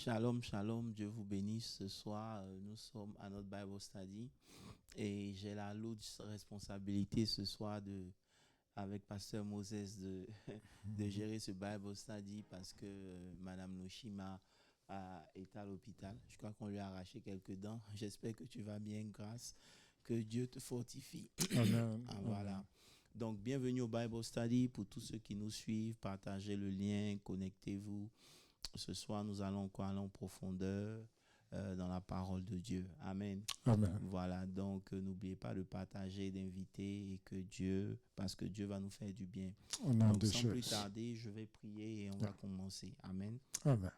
Shalom, shalom, Dieu vous bénisse. Ce soir, nous sommes à notre Bible Study et j'ai la lourde responsabilité ce soir avec Pasteur Moses de gérer ce Bible Study parce que Madame Noshima est à l'hôpital. Je crois qu'on lui a arraché quelques dents. J'espère que tu vas bien, grâce. Que Dieu te fortifie. Amen. Voilà. Donc, bienvenue au Bible Study. Pour tous ceux qui nous suivent, partagez le lien, connectez-vous. Ce soir, nous allons encore aller en profondeur dans la parole de Dieu. Amen. Amen. Voilà, donc n'oubliez pas de partager, d'inviter et que Dieu, parce que Dieu va nous faire du bien. Donc, sans plus tarder, je vais prier et on va commencer. Amen. Amen.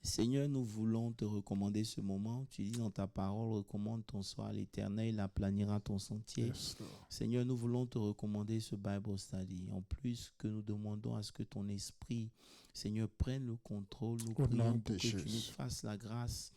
Seigneur, nous voulons te recommander ce moment. Tu dis dans ta parole, recommande ton soir à l'Éternel, il aplanira ton sentier. Yes, Seigneur, nous voulons te recommander ce Bible Study. En plus que nous demandons à ce que ton esprit, Seigneur, prenne le contrôle. Nous prions pour que tu nous fasses la grâce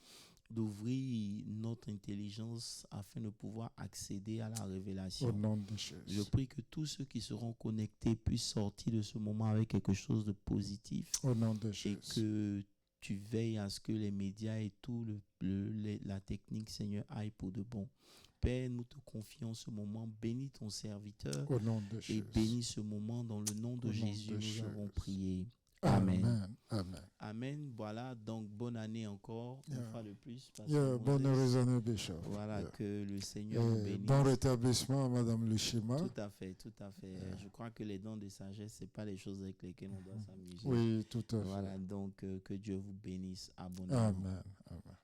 d'ouvrir notre intelligence afin de pouvoir accéder à la révélation. Au nom de Jésus. Je prie que tous ceux qui seront connectés puissent sortir de ce moment avec quelque chose de positif. Au nom de Jésus. Et que tu veilles à ce que les médias et tout la technique, Seigneur, aille pour de bon. Père, nous te confions ce moment. Bénis ton serviteur. Au nom de Jésus. Et bénis ce moment dans le nom de Jésus. Nous avons prié. Amen. Amen. Amen. Amen. Voilà, donc bonne année encore, une fois de plus. Bonne année, Bishop. Voilà, que le Seigneur nous bénisse. Bon rétablissement à Madame Lushima. Tout à fait, tout à fait. Je crois que les dons de sagesse, ce n'est pas les choses avec lesquelles on doit s'amuser. Oui, tout à fait. Voilà, donc que Dieu vous bénisse abondamment. Amen. Amen.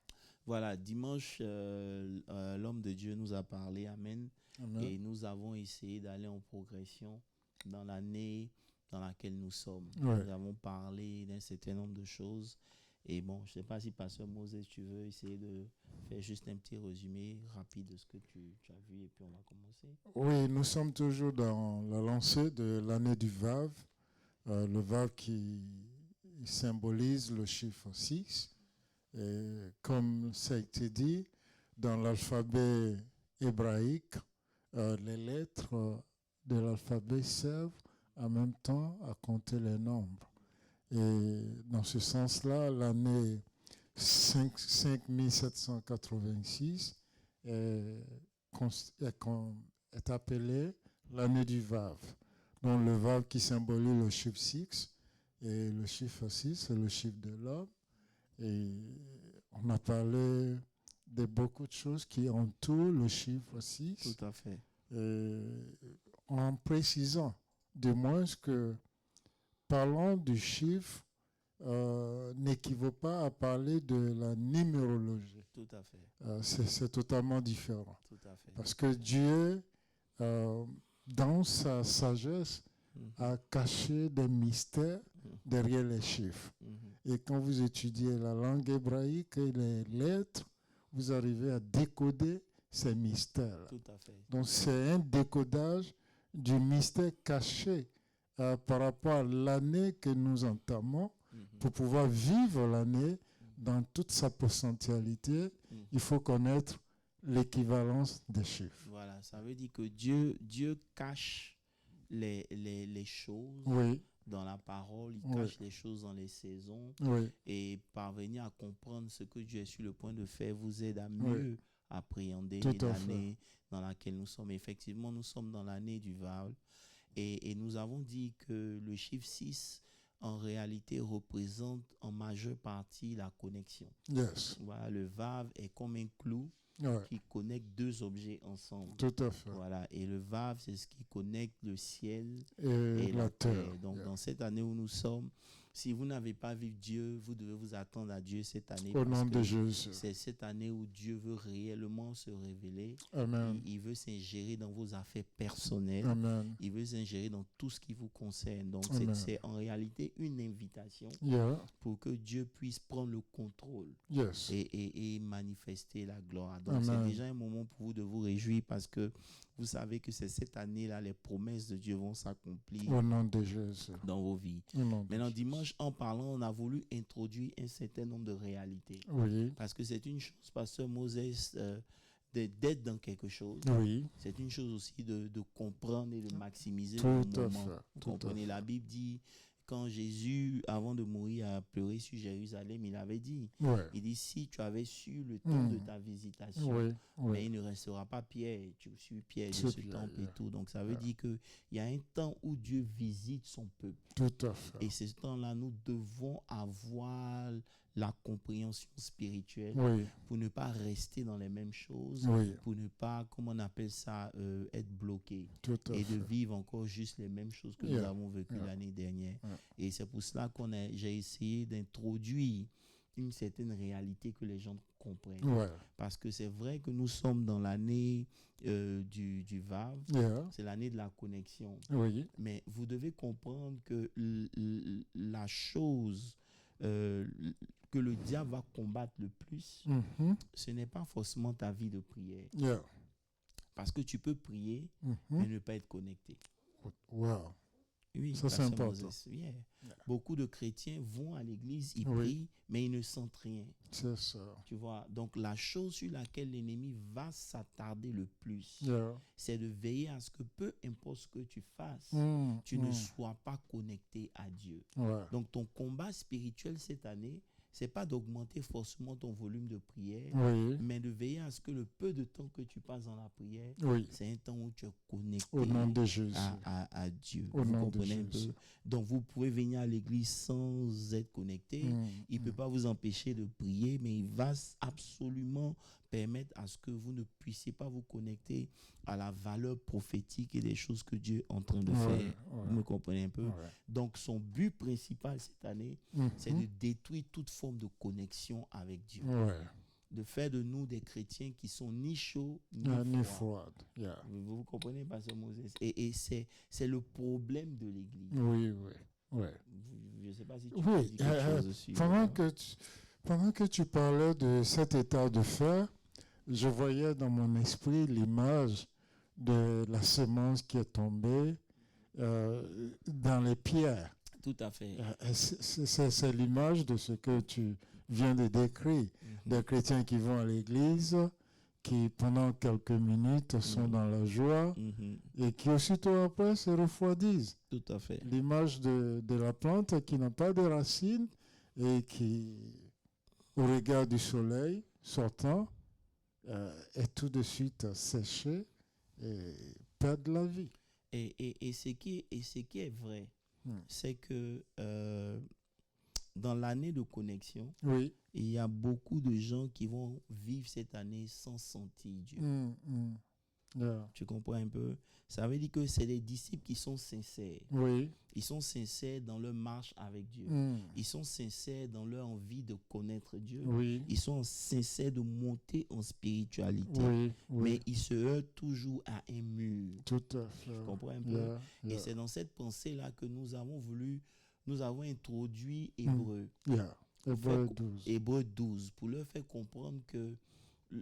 Voilà, dimanche, l'homme de Dieu nous a parlé, Amen. Amen. Et nous avons essayé d'aller en progression dans l'année dans laquelle nous sommes. Ouais. Nous avons parlé d'un certain nombre de choses. Et bon, je ne sais pas si Pasteur Moses, tu veux essayer de faire juste un petit résumé rapide de ce que tu as vu et puis on va commencer. Oui, nous sommes toujours dans la lancée de l'année du Vav. Le Vav qui symbolise le chiffre 6. Et comme ça a été dit, dans l'alphabet hébraïque, les lettres de l'alphabet servent en même temps à compter les nombres. Et dans ce sens-là, l'année 5786 est appelée l'année du Vav. Donc le Vav qui symbolise le chiffre 6 et le chiffre 6, c'est le chiffre de l'homme. Et on a parlé de beaucoup de choses qui entourent le chiffre 6. Tout à fait. En précisant de moins que parlant du chiffre n'équivaut pas à parler de la numérologie. Tout à fait. C'est totalement différent. Tout à fait. Parce que Dieu, dans sa sagesse, a caché des mystères derrière les chiffres. Et quand vous étudiez la langue hébraïque et les lettres, vous arrivez à décoder ces mystères. Tout à fait. Donc c'est un décodage du mystère caché par rapport à l'année que nous entamons. Pour pouvoir vivre l'année dans toute sa potentialité, il faut connaître l'équivalence des chiffres. Voilà, ça veut dire que Dieu cache les choses dans la parole, il cache les choses dans les saisons. Et parvenir à comprendre ce que Dieu est sur le point de faire vous aide à mieux appréhender l'année dans laquelle nous sommes. Effectivement, nous sommes dans l'année du Vav et nous avons dit que le chiffre 6 en réalité représente en majeure partie la connexion. Yes. Voilà, le Vav est comme un clou qui connecte deux objets ensemble. Tout à fait. Voilà, et le Vav, c'est ce qui connecte le ciel et la terre. Donc, dans cette année où nous sommes, si vous n'avez pas vu Dieu, vous devez vous attendre à Dieu cette année. Au nom de Jésus. C'est cette année où Dieu veut réellement se révéler. Amen. Il veut s'ingérer dans vos affaires personnelles. Amen. Il veut s'ingérer dans tout ce qui vous concerne. Donc, c'est en réalité une invitation pour que Dieu puisse prendre le contrôle et manifester la gloire. Donc, c'est déjà un moment pour vous de vous réjouir parce que vous savez que c'est cette année-là, les promesses de Dieu vont s'accomplir au nom de Jésus dans vos vies. Maintenant, dimanche, en parlant, on a voulu introduire un certain nombre de réalités. Parce que c'est une chose, Pasteur Moses, d'être dans quelque chose. C'est une chose aussi de comprendre et de maximiser le moment. Vous comprenez, la Bible dit quand Jésus, avant de mourir, a pleuré sur Jérusalem, il avait dit, il dit, si tu avais su le temps de ta visitation, mais il ne restera pas Pierre, tu suis Pierre de ce temple et tout. Donc ça veut dire qu'il y a un temps où Dieu visite son peuple. Tout à fait. Et ce temps-là, nous devons avoir la compréhension spirituelle pour ne pas rester dans les mêmes choses, pour ne pas, comment on appelle ça, être bloqué et de vivre encore juste les mêmes choses que nous avons vécues l'année dernière. Et c'est pour cela j'ai essayé d'introduire une certaine réalité que les gens comprennent. Parce que c'est vrai que nous sommes dans l'année du VAV, c'est l'année de la connexion. Mais vous devez comprendre que la chose que le diable va combattre le plus, ce n'est pas forcément ta vie de prière. Parce que tu peux prier, mais ne pas être connecté. Oui, ça c'est important. Beaucoup de chrétiens vont à l'église, ils prient, mais ils ne sentent rien. C'est ça. Tu vois, donc la chose sur laquelle l'ennemi va s'attarder le plus, c'est de veiller à ce que peu importe ce que tu fasses, tu ne sois pas connecté à Dieu. Donc ton combat spirituel cette année, c'est pas d'augmenter forcément ton volume de prière, mais de veiller à ce que le peu de temps que tu passes dans la prière, c'est un temps où tu es connecté au nom de Jésus. À Dieu. Au vous nom comprenez de Jésus. Un peu? Donc vous pouvez venir à l'église sans être connecté. Il ne peut pas vous empêcher de prier, mais il va absolument permettre à ce que vous ne puissiez pas vous connecter à la valeur prophétique et des choses que Dieu est en train de faire. Vous me comprenez un peu? Donc son but principal cette année, c'est de détruire toute forme de connexion avec Dieu. De faire de nous des chrétiens qui sont ni chauds ni froids. Vous comprenez, Pasteur Moses? Et c'est le problème de l'Église. Je ne sais pas si tu peux dire quelque chose dessus. Pendant que tu parlais de cet état de fait, je voyais dans mon esprit l'image de la semence qui est tombée dans les pierres. Tout à fait. C'est l'image de ce que tu viens de décrire. Des chrétiens qui vont à l'église, qui pendant quelques minutes sont dans la joie et qui aussitôt après se refroidissent. Tout à fait. L'image de la plante qui n'a pas de racines et qui, au regard du soleil sortant, est tout de suite séchée et perd la vie. Et ce qui est vrai, c'est que dans l'année de connexion, il y a beaucoup de gens qui vont vivre cette année sans sentir Dieu. Tu comprends un peu? Ça veut dire que c'est les disciples qui sont sincères. Ils sont sincères dans leur marche avec Dieu. Ils sont sincères dans leur envie de connaître Dieu. Ils sont sincères de monter en spiritualité. Mais ils se heurtent toujours à un mur. Tout à fait. Tu comprends un peu? Et c'est dans cette pensée-là que nous avons introduit Hébreu. Hébreu 12, pour leur faire comprendre que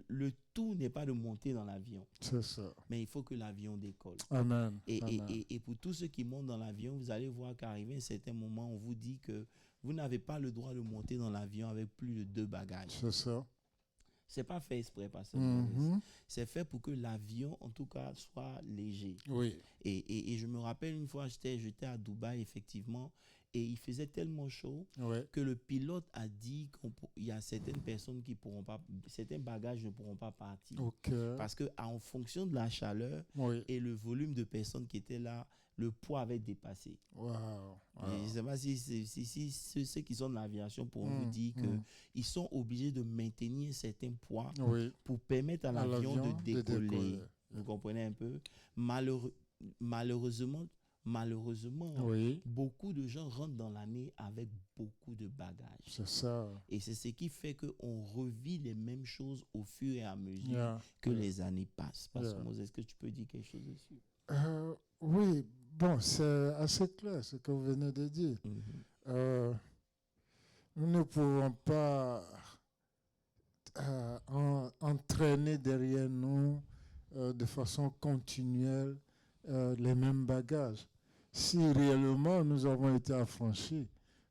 le tout n'est pas de monter dans l'avion. C'est ça. Mais il faut que l'avion décolle. Amen. Et pour tous ceux qui montent dans l'avion, vous allez voir qu'arrivé à un certain moment, on vous dit que vous n'avez pas le droit de monter dans l'avion avec plus de 2 bagages. C'est ça. C'est pas fait exprès, parce que c'est fait pour que l'avion, en tout cas, soit léger. Et je me rappelle une fois, j'étais à Dubaï, effectivement, et il faisait tellement chaud que le pilote a dit qu'il y a certaines personnes qui pourront pas, certains bagages ne pourront pas partir. Parce qu'en fonction de la chaleur et le volume de personnes qui étaient là, le poids avait dépassé. Je ne sais pas si ceux qui sont dans l'aviation pourront vous dire qu'ils sont obligés de maintenir certains poids pour permettre à l'avion de décoller. Vous comprenez un peu? Malheureusement, beaucoup de gens rentrent dans l'année avec beaucoup de bagages. C'est ça. Et c'est ce qui fait qu'on revit les mêmes choses au fur et à mesure que les années passent. Parce que est-ce que tu peux dire quelque chose dessus? Oui, bon, c'est assez clair ce que vous venez de dire. Nous ne pouvons pas entraîner derrière nous de façon continuelle les mêmes bagages. Si réellement nous avons été affranchis,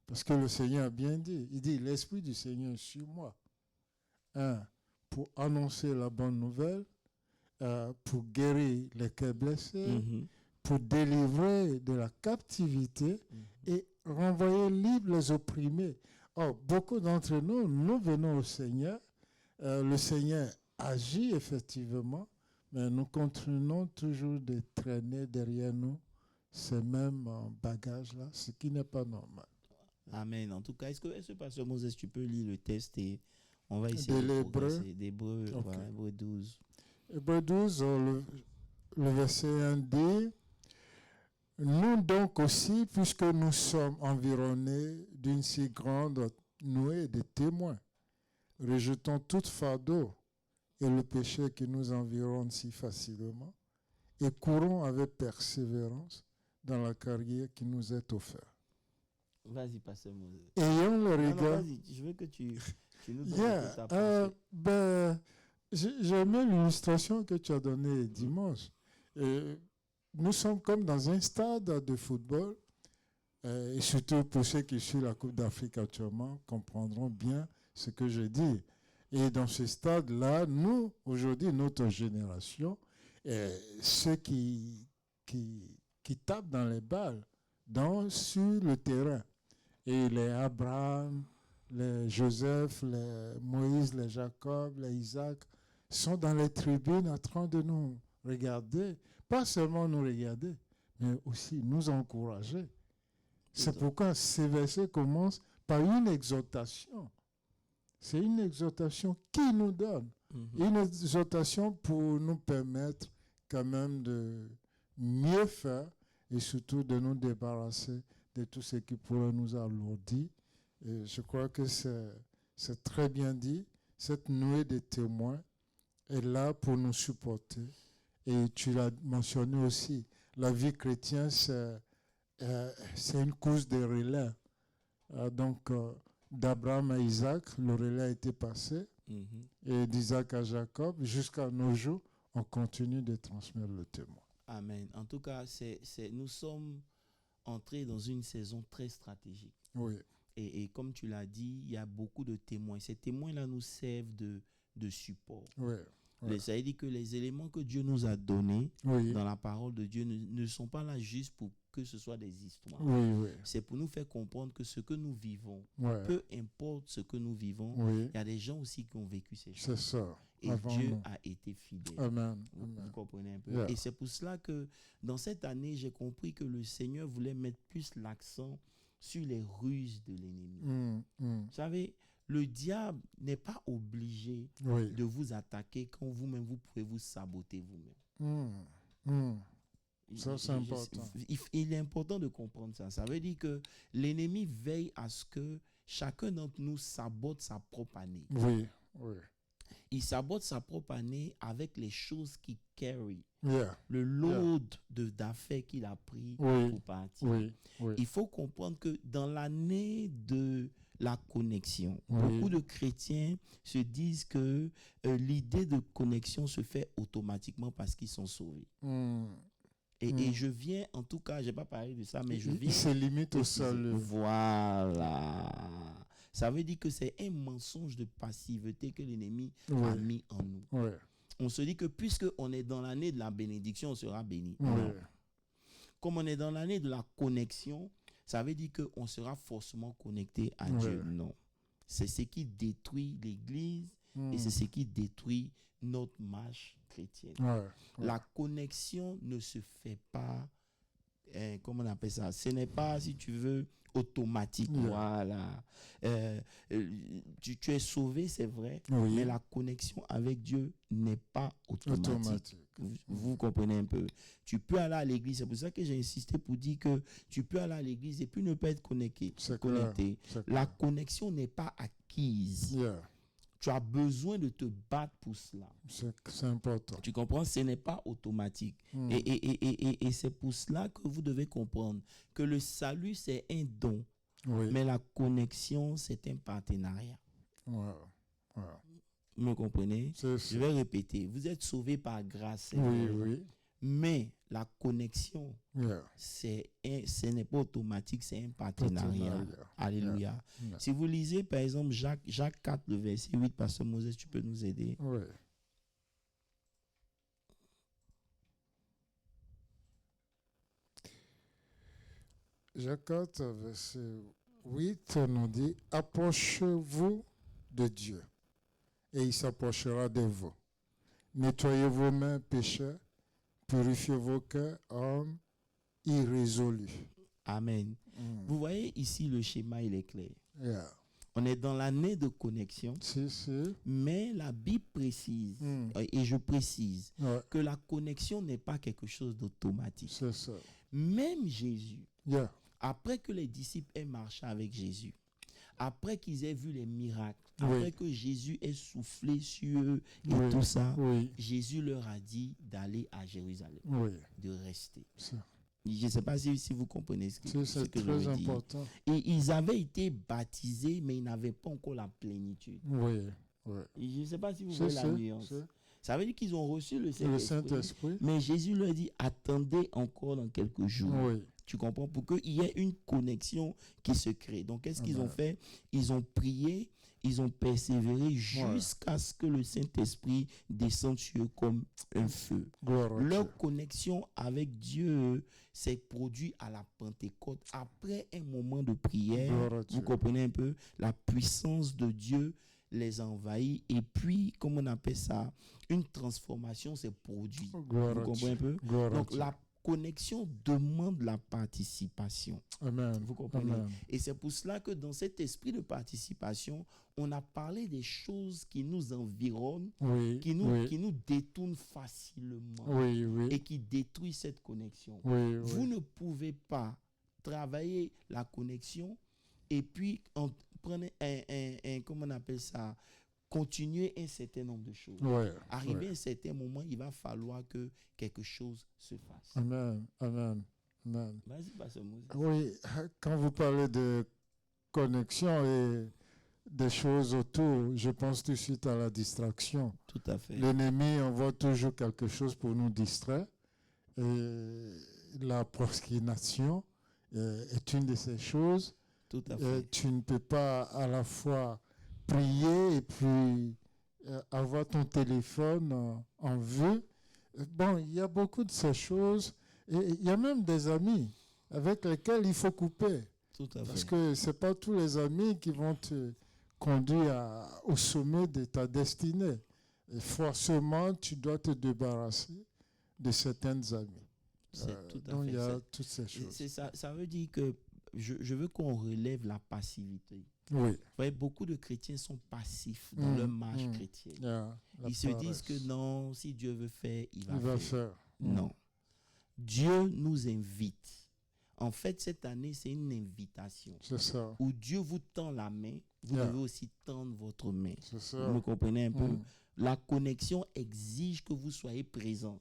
parce que le Seigneur a bien dit, il dit, l'Esprit du Seigneur est sur moi. Pour annoncer la bonne nouvelle, pour guérir les cœurs blessés, pour délivrer de la captivité et renvoyer libres les opprimés. Or, beaucoup d'entre nous, nous venons au Seigneur. Le Seigneur agit effectivement, mais nous continuons toujours de traîner derrière nous ces mêmes bagages-là, ce qui n'est pas normal. Amen. En tout cas, est-ce que Pasteur Moses, tu peux lire le texte et on va essayer de progresser. D'Hébreux, okay. Voilà, Hébreux 12. Hébreux 12, le verset 1 dit « Nous donc aussi, puisque nous sommes environnés d'une si grande nuée de témoins, rejetons toute fardeau et le péché qui nous environne si facilement et courons avec persévérance dans la carrière qui nous est offerte. » Vas-y, Pasteur Moses. Ayons le regard. Non, vas-y, je veux que tu nous donnes ta pensée. J'ai aimé l'illustration que tu as donnée dimanche. Nous sommes comme dans un stade de football, et surtout pour ceux qui suivent la Coupe d'Afrique actuellement, comprendront bien ce que je dis. Et dans ce stade-là, nous, aujourd'hui, notre génération, ceux qui tapent dans les balles, sur le terrain, et les Abraham, les Joseph, les Moïse, les Jacob, les Isaac, sont dans les tribunes en train de nous regarder. Pas seulement nous regarder, mais aussi nous encourager. C'est pourquoi ces versets commencent par une exhortation. C'est une exhortation qui nous donne. Une exhortation pour nous permettre quand même de mieux faire et surtout de nous débarrasser de tout ce qui pourrait nous alourdir. Et je crois que c'est très bien dit. Cette nuée de témoins est là pour nous supporter. Et tu l'as mentionné aussi, la vie chrétienne, c'est une course de relais. Donc, d'Abraham à Isaac, le relais a été passé. Et d'Isaac à Jacob, jusqu'à nos jours, on continue de transmettre le témoin. Amen. En tout cas, nous sommes entrés dans une saison très stratégique. Oui. Et comme tu l'as dit, il y a beaucoup de témoins. Ces témoins-là nous servent de support. Oui. Ça veut dire que les éléments que Dieu nous a donnés dans la parole de Dieu ne sont pas là juste pour que ce soit des histoires. C'est pour nous faire comprendre que ce que nous vivons, peu importe ce que nous vivons, il y a des gens aussi qui ont vécu ces choses. C'est ça. Et Dieu a été fidèle. Amen. Vous comprenez un peu. Et c'est pour cela que dans cette année, j'ai compris que le Seigneur voulait mettre plus l'accent sur les ruses de l'ennemi. Vous savez, le diable n'est pas obligé de vous attaquer quand vous-même, vous pouvez vous saboter vous-même. Ça, c'est important. Il est important de comprendre ça. Ça veut dire que l'ennemi veille à ce que chacun d'entre nous sabote sa propre année. Oui. Il sabote sa propre année avec les choses qu'il carry. Le load d'affaires qu'il a pris pour partir. Il faut comprendre que dans l'année de la connexion, beaucoup de chrétiens se disent que l'idée de connexion se fait automatiquement parce qu'ils sont sauvés. Et je viens, en tout cas, je n'ai pas parlé de ça, mais je viens... Il se limite au salut. Voilà. Ça veut dire que c'est un mensonge de passivité que l'ennemi a mis en nous. On se dit que puisque on est dans l'année de la bénédiction, on sera béni. Comme on est dans l'année de la connexion, ça veut dire qu'on sera forcément connecté à Dieu. Non. C'est ce qui détruit l'Église et c'est ce qui détruit notre marche chrétienne. La connexion ne se fait pas, comment on appelle ça? Ce n'est pas, si tu veux, automatique. Voilà. Tu es sauvé, c'est vrai, mais la connexion avec Dieu n'est pas automatique. Vous comprenez un peu. Tu peux aller à l'église. C'est pour ça que j'ai insisté pour dire que tu peux aller à l'église et puis ne pas être connecté. La connexion n'est pas acquise. Tu as besoin de te battre pour cela. C'est important. Tu comprends? Ce n'est pas automatique. Et c'est pour cela que vous devez comprendre que le salut, c'est un don. Mais la connexion, c'est un partenariat. Vous me comprenez? Je vais répéter. Vous êtes sauvés par grâce. Mais la connexion, ce n'est pas automatique, c'est un partenariat. Alléluia. Si vous lisez, par exemple, Jacques 4, le verset 8, Pasteur Moses, tu peux nous aider. Jacques 4, verset 8, nous dit « Approchez-vous de Dieu, et il s'approchera de vous. Nettoyez vos mains, pécheurs, purifiez vos cœurs, hommes irrésolus. » Amen. Vous voyez ici, le schéma, il est clair. Yeah. On est dans l'année de connexion, mais la Bible précise, et je précise, que la connexion n'est pas quelque chose d'automatique. C'est ça. Même Jésus, après que les disciples aient marché avec Jésus, après qu'ils aient vu les miracles, après que Jésus ait soufflé sur eux et tout ça, Jésus leur a dit d'aller à Jérusalem, de rester. Je ne sais pas si vous comprenez ce que je veux dire. C'est très important. Et ils avaient été baptisés, mais ils n'avaient pas encore la plénitude. Je ne sais pas si vous voyez la nuance. Ça veut dire qu'ils ont reçu le Saint-Esprit, mais Jésus leur dit, attendez encore dans quelques jours. Tu comprends? Pour qu'il y ait une connexion qui se crée. Donc, qu'est-ce qu'ils ont fait? Ils ont prié, ils ont persévéré jusqu'à ce que le Saint-Esprit descende sur eux comme un feu. Leur connexion avec Dieu s'est produite à la Pentecôte. Après un moment de prière, vous comprenez un peu, la puissance de Dieu les envahit. Et puis, comment on appelle ça? Une transformation s'est produite. Vous comprenez un peu? Donc, la connexion demande la participation. Amen. Vous comprenez? Amen. Et c'est pour cela que dans cet esprit de participation, on a parlé des choses qui nous environnent, qui nous détournent facilement et qui détruisent cette connexion. Vous ne pouvez pas travailler la connexion et puis prenez comment on appelle ça, continuer un certain nombre de choses. Arrivé à un certain moment, il va falloir que quelque chose se fasse. Amen. Amen. Amen. Vas-y, Pasteur Moses. Oui, quand vous parlez de connexion et des choses autour, je pense tout de suite à la distraction. Tout à fait. L'ennemi envoie toujours quelque chose pour nous distraire. Et la procrastination est une de ces choses. Tout à fait. Tu ne peux pas à la fois prier et puis avoir ton téléphone en vue. Bon, il y a beaucoup de ces choses. Et il y a même des amis avec lesquels il faut couper. Tout à fait. Parce que ce n'est pas tous les amis qui vont te conduire au sommet de ta destinée. Et forcément, tu dois te débarrasser de certains amis. Donc, il y a toutes ces choses. C'est ça, ça veut dire que je veux qu'on relève la passivité. Oui. Vous voyez, beaucoup de chrétiens sont passifs dans leur marche chrétienne. Ils se disent que non, si Dieu veut faire, il va faire. Non. Dieu nous invite. En fait, cette année, c'est une invitation. C'est ça. Où Dieu vous tend la main, vous devez aussi tendre votre main. C'est ça. Vous me comprenez un peu? La connexion exige que vous soyez présent.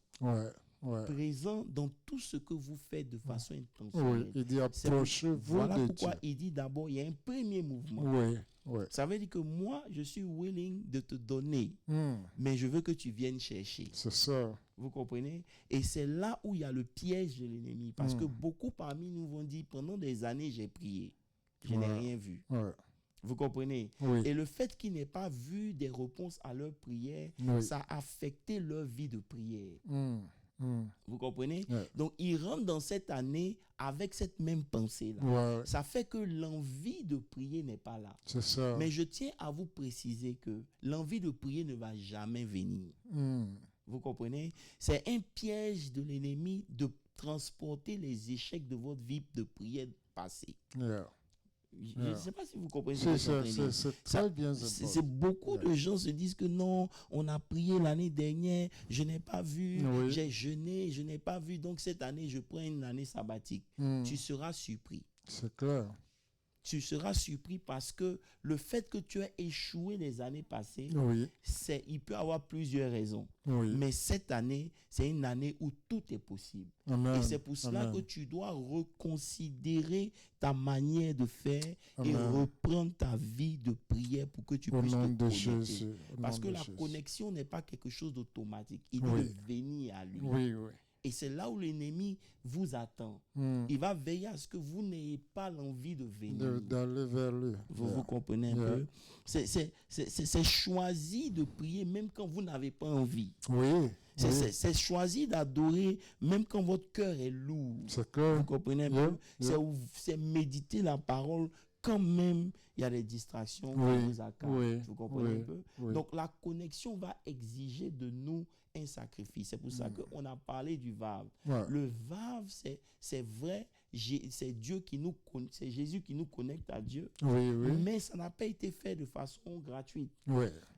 Présent dans tout ce que vous faites de façon intentionnelle. Oui, il dit approchez-vous de Dieu. Voilà pourquoi il dit d'abord, il y a un premier mouvement. Ça veut dire que moi, je suis willing de te donner, mais je veux que tu viennes chercher. C'est ça. Vous comprenez? Et c'est là où il y a le piège de l'ennemi. Parce que beaucoup parmi nous vont dire, pendant des années, j'ai prié. Je n'ai rien vu. Vous comprenez? Et le fait qu'ils n'aient pas vu des réponses à leurs prières, ça a affecté leur vie de prière. Vous comprenez? Donc, ils rentrent dans cette année avec cette même pensée-là. Ça fait que l'envie de prier n'est pas là. C'est ça. Mais je tiens à vous préciser que l'envie de prier ne va jamais venir. Vous comprenez? C'est un piège de l'ennemi de transporter les échecs de votre vie de prière passée. Je ne sais pas si vous comprenez ce que je suis en train de dire. C'est très bien. C'est beaucoup de gens se disent que non, on a prié l'année dernière, je n'ai pas vu, j'ai jeûné, je n'ai pas vu, donc cette année, je prends une année sabbatique. Tu seras surpris. C'est clair. Tu seras surpris parce que le fait que tu aies échoué les années passées, il peut avoir plusieurs raisons. Mais cette année, c'est une année où tout est possible. Et c'est pour cela que tu dois reconsidérer ta manière de faire et reprendre ta vie de prière pour que tu puisses te connecter. Parce que la connexion n'est pas quelque chose d'automatique. Il doit venir à lui. Et c'est là où l'ennemi vous attend. Il va veiller à ce que vous n'ayez pas l'envie de venir. D'aller vers lui. Vous comprenez un peu? C'est choisi de prier même quand vous n'avez pas envie. Oui. C'est choisi d'adorer même quand votre cœur est lourd. C'est clair. Vous comprenez un peu? C'est méditer la parole quand même il y a des distractions qui vous accablent. Vous comprenez un peu? Donc la connexion va exiger de nous un sacrifice. C'est pour ça qu'on a parlé du vave. Le vave, c'est vrai, c'est Dieu qui nous, c'est Jésus qui nous connecte à Dieu. Mais ça n'a pas été fait de façon gratuite.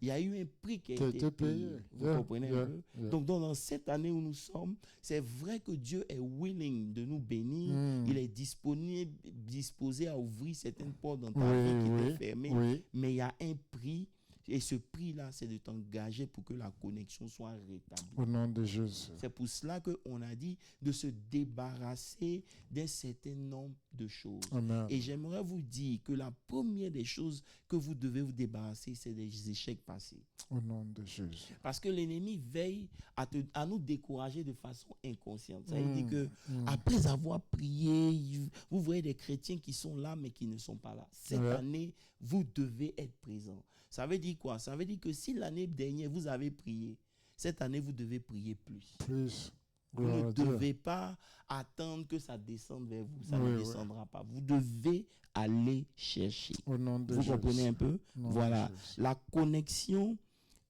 Il y a eu un prix qui a été payé. Vous comprenez un peu? Donc dans cette année où nous sommes, c'est vrai que Dieu est willing de nous bénir. Il est disposé à ouvrir certaines portes dans ta vie qui étaient fermées. Mais il y a un prix. Et ce prix-là, c'est de t'engager pour que la connexion soit rétablie. Au nom de Jésus. C'est pour cela qu'on a dit de se débarrasser d'un certain nombre de choses. Amen. Et j'aimerais vous dire que la première des choses que vous devez vous débarrasser, c'est des échecs passés. Au nom de Jésus. Parce que l'ennemi veille à nous décourager de façon inconsciente. Ça veut dire que après avoir prié, vous voyez des chrétiens qui sont là, mais qui ne sont pas là. Cette année, vous devez être présent. Ça veut dire quoi? Ça veut dire que si l'année dernière, vous avez prié, cette année, vous devez prier plus. Vous ne devez pas attendre que ça descende vers vous. Ça ne descendra pas. Vous devez aller chercher. Au nom de vous Jésus. Comprenez un peu? Voilà. La connexion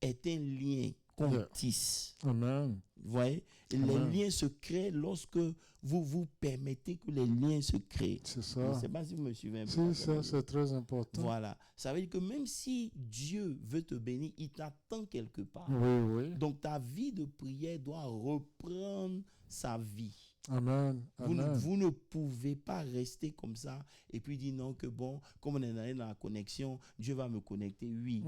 est un lien qu'on tisse. Amen. Vous voyez? Les liens se créent lorsque vous vous permettez que les liens se créent. C'est ça. Je ne sais pas si vous me suivez un peu. C'est ça, c'est très important. Voilà. Ça veut dire que même si Dieu veut te bénir, il t'attend quelque part. Donc ta vie de prière doit reprendre sa vie. Amen. Vous ne pouvez pas rester comme ça et puis dire non que bon, comme on est allé dans la connexion, Dieu va me connecter. Oui,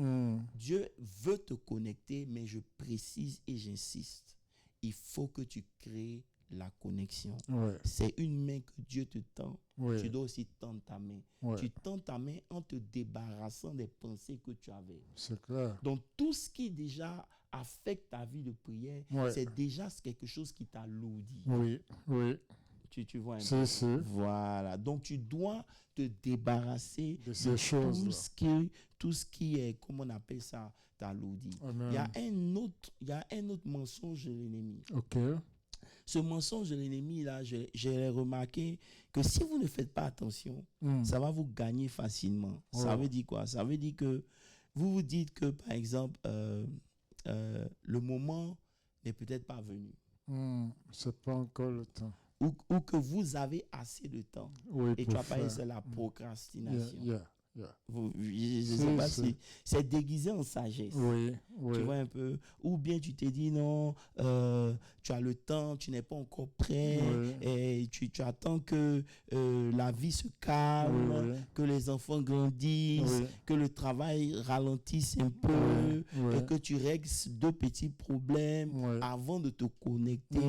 Dieu veut te connecter, mais je précise et j'insiste. Il faut que tu crées la connexion. C'est une main que Dieu te tend. Tu dois aussi tendre ta main. Tu tends ta main en te débarrassant des pensées que tu avais. C'est clair. Donc tout ce qui déjà affecte ta vie de prière, c'est déjà quelque chose qui t'alourdit. Tu vois un peu. Voilà. Donc tu dois te débarrasser de ces choses. Tout ce qui est, comment on appelle ça, t'alourdit. Il y a un autre mensonge de l'ennemi. Ce mensonge de l'ennemi, là, j'ai remarqué que si vous ne faites pas attention, ça va vous gagner facilement. Ça veut dire quoi? Ça veut dire que vous vous dites que, par exemple, le moment n'est peut-être pas venu. C'est pas encore le temps. Ou que vous avez assez de temps. Et tu vas parler, c'est la procrastination. Je ne sais pas si c'est déguisé en sagesse. Tu vois un peu. Ou bien tu t'es dit non, tu as le temps, tu n'es pas encore prêt, et tu attends que la vie se calme, que les enfants grandissent, que le travail ralentisse un peu, et que tu règles deux petits problèmes avant de te connecter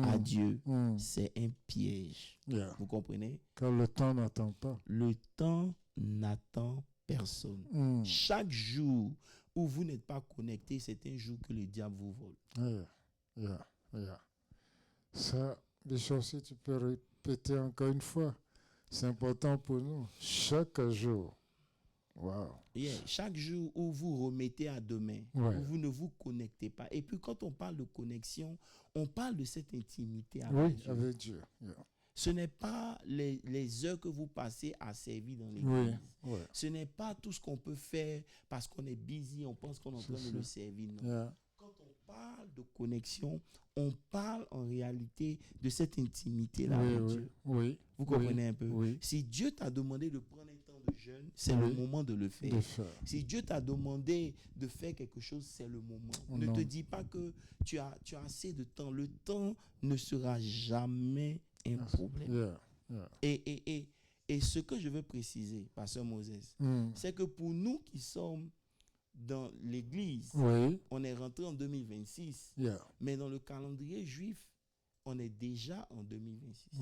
à Dieu. C'est un piège. Vous comprenez? Car le temps n'attend pas. Le temps n'attend personne. Chaque jour où vous n'êtes pas connecté, c'est un jour que le diable vous vole. Ça, Bishop, si tu peux répéter encore une fois, c'est important pour nous. Chaque jour. Chaque jour où vous remettez à demain, où vous ne vous connectez pas. Et puis quand on parle de connexion, on parle de cette intimité avec Dieu. Ce n'est pas les heures que vous passez à servir dans l'église. Ce n'est pas tout ce qu'on peut faire parce qu'on est busy, on pense qu'on est en train de le servir. Non. Quand on parle de connexion, on parle en réalité de cette intimité-là avec Dieu. Vous comprenez un peu? Si Dieu t'a demandé de prendre un temps de jeûne, c'est le moment de le faire. Si Dieu t'a demandé de faire quelque chose, c'est le moment. Ne te dis pas que tu as assez de temps. Le temps ne sera jamais un problème. Et ce que je veux préciser, Pasteur Moses, c'est que pour nous qui sommes dans l'église, on est rentré en 2026, mais dans le calendrier juif, on est déjà en 2026.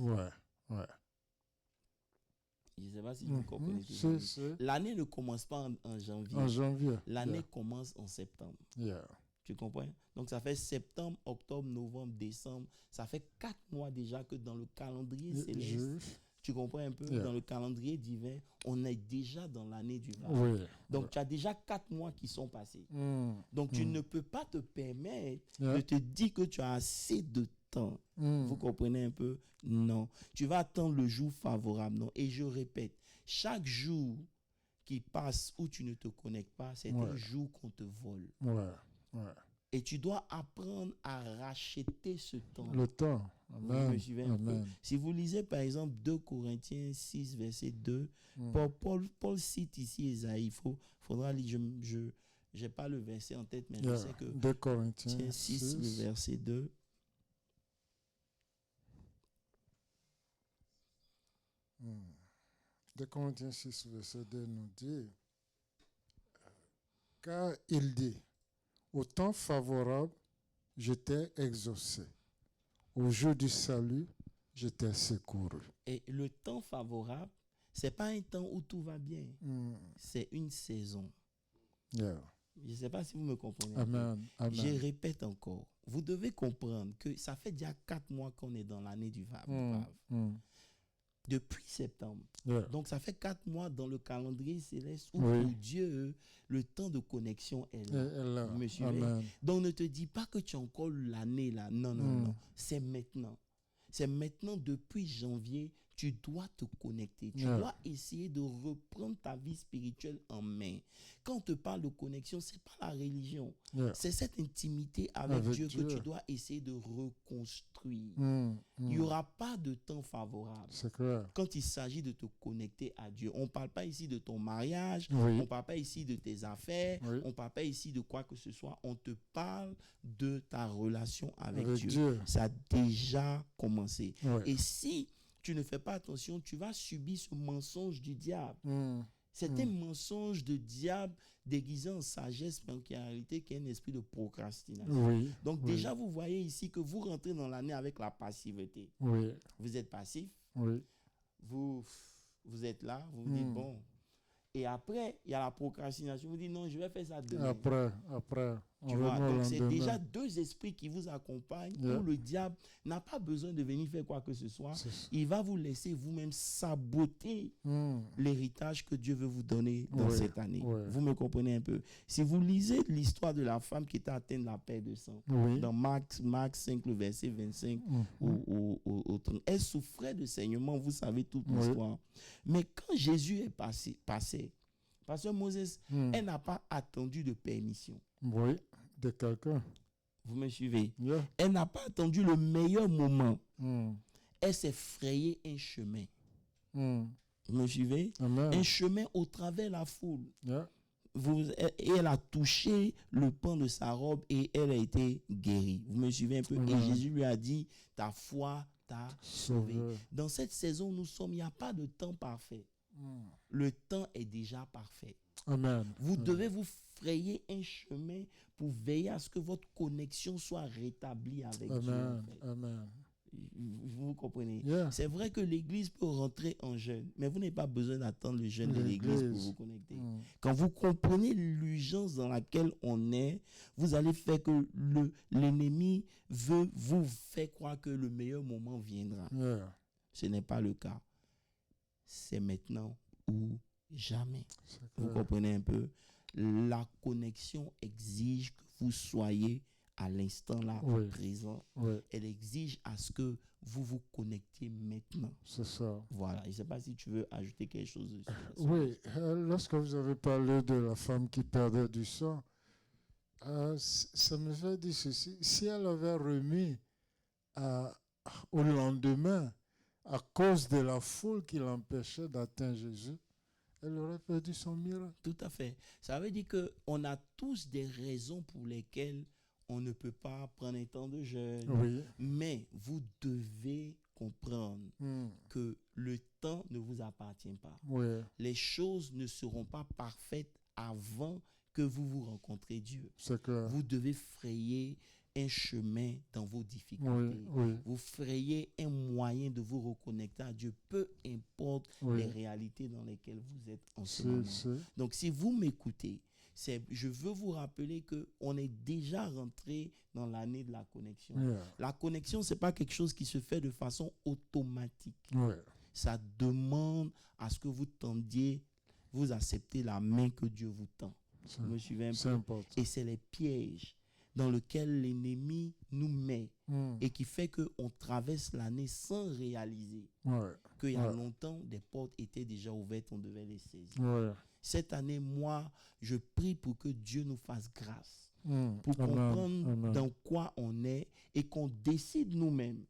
Je ne sais pas si vous comprenez. L'année ne commence pas en janvier. L'année commence en septembre. Tu comprends? Donc, ça fait septembre, octobre, novembre, décembre. Ça fait 4 mois déjà que dans le calendrier céleste, tu comprends un peu? Dans le calendrier divin, on est déjà dans l'année du Vav. Donc, tu as déjà 4 mois qui sont passés. Donc, tu ne peux pas te permettre de te dire que tu as assez de temps. Vous comprenez un peu? Non. Tu vas attendre le jour favorable. Non. Et je répète, chaque jour qui passe où tu ne te connectes pas, c'est un jour qu'on te vole. Et tu dois apprendre à racheter ce temps. Le temps. Amen. Vous me suivez un peu? Si vous lisez par exemple 2 Corinthiens 6, verset 2, Paul cite ici Ésaïe. Il faudra lire, je n'ai pas le verset en tête, mais je sais que 2 Corinthiens 6, le verset 2. De Corinthiens 6, verset 2 nous dit, car il dit, au temps favorable, j'étais exaucé. Au jour du salut, j'étais secouru. Et le temps favorable, ce n'est pas un temps où tout va bien. C'est une saison. Je ne sais pas si vous me comprenez. Amen. Je répète encore. Vous devez comprendre que ça fait déjà 4 mois qu'on est dans l'année du Vav. Depuis septembre. Donc, ça fait 4 mois dans le calendrier céleste où pour Dieu, le temps de connexion est là. Vous me suivez? Donc, ne te dis pas que tu as encore l'année là. Non, non, non. C'est maintenant. C'est maintenant, depuis janvier, tu dois te connecter. Tu dois essayer de reprendre ta vie spirituelle en main. Quand on te parle de connexion, ce n'est pas la religion. C'est cette intimité avec Dieu que tu dois essayer de reconstruire. Il n'y aura pas de temps favorable. C'est clair. Quand il s'agit de te connecter à Dieu, on ne parle pas ici de ton mariage, on ne parle pas ici de tes affaires, on ne parle pas ici de quoi que ce soit. On te parle de ta relation avec Dieu. Ça a déjà commencé. Et si tu ne fais pas attention, tu vas subir ce mensonge du diable. C'est un mensonge de diable déguisé en sagesse, mais en réalité qui est un esprit de procrastination. Donc déjà, vous voyez ici que vous rentrez dans l'année avec la passivité. Vous êtes passif. Vous êtes là, vous vous dites bon. Et après, il y a la procrastination. Vous dites non, je vais faire ça demain. Après. Tu vois, donc c'est déjà 2 esprits qui vous accompagnent où le diable n'a pas besoin de venir faire quoi que ce soit. Il va vous laisser vous-même saboter l'héritage que Dieu veut vous donner dans cette année. Vous me comprenez un peu? Si vous lisez l'histoire de la femme qui était atteinte de la perte de sang, dans Marc 5, le verset 25, elle souffrait de saignement, vous savez toute l'histoire. Mais quand Jésus est passé, Pasteur Moses, elle n'a pas attendu de permission. De quelqu'un. Vous me suivez? Elle n'a pas attendu le meilleur moment. Elle s'est frayé un chemin. Vous me suivez? Un chemin au travers la foule. Et elle a touché le pan de sa robe et elle a été guérie. Vous me suivez un peu? Et Jésus lui a dit, ta foi t'a sauvé. Dans cette saison, nous sommes, il n'y a pas de temps parfait. Le temps est déjà parfait. Vous devez vous frayer un chemin pour veiller à ce que votre connexion soit rétablie avec Dieu. En fait. Vous comprenez? C'est vrai que l'église peut rentrer en jeûne, mais vous n'avez pas besoin d'attendre le jeûne de l'église pour vous connecter. Quand vous comprenez l'urgence dans laquelle on est, vous allez faire que l'ennemi veut vous faire croire que le meilleur moment viendra. Ce n'est pas le cas. C'est maintenant ou jamais. Vous comprenez un peu? La connexion exige que vous soyez à l'instant là, présent. Elle exige à ce que vous vous connectiez maintenant. C'est ça. Voilà. Je ne sais pas si tu veux ajouter quelque chose dessus. Oui. Lorsque vous avez parlé de la femme qui perdait du sang, ça me fait dire ceci. Si elle avait remis au lendemain, à cause de la foule qui l'empêchait d'atteindre Jésus, elle aurait perdu son miracle. Tout à fait. Ça veut dire qu'on a tous des raisons pour lesquelles on ne peut pas prendre un temps de jeûne. Mais vous devez comprendre que le temps ne vous appartient pas. Les choses ne seront pas parfaites avant que vous rencontrez Dieu. Vous devez frayer un chemin dans vos difficultés. Vous frayez un moyen de vous reconnecter à Dieu, peu importe les réalités dans lesquelles vous êtes en ce moment. Donc, si vous m'écoutez, je veux vous rappeler qu'on est déjà rentré dans l'année de la connexion. La connexion, ce n'est pas quelque chose qui se fait de façon automatique. Ça demande à ce que vous tendiez, vous acceptez la main que Dieu vous tend. Vous me suivez un peu? Important. Et c'est les pièges dans lesquels l'ennemi nous met et qui fait qu'on traverse l'année sans réaliser qu'il y a longtemps, des portes étaient déjà ouvertes, on devait les saisir. Cette année, moi, je prie pour que Dieu nous fasse grâce, pour comprendre dans quoi on est et qu'on décide nous-mêmes,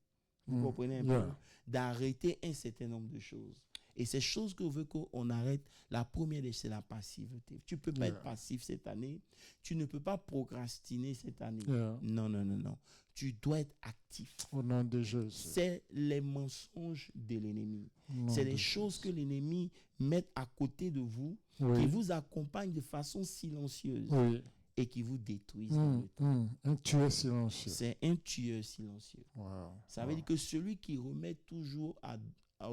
vous comprenez un peu, d'arrêter un certain nombre de choses. Et ces choses que veut qu'on arrête, la première, c'est la passivité. Tu ne peux pas être passif cette année. Tu ne peux pas procrastiner cette année. Non, non, non, non. Tu dois être actif. Au nom de Jésus. C'est les mensonges de l'ennemi. C'est les choses que l'ennemi met à côté de vous, qui vous accompagnent de façon silencieuse et qui vous détruisent dans le temps. Un tueur silencieux. C'est un tueur silencieux. Ça veut dire que celui qui remet toujours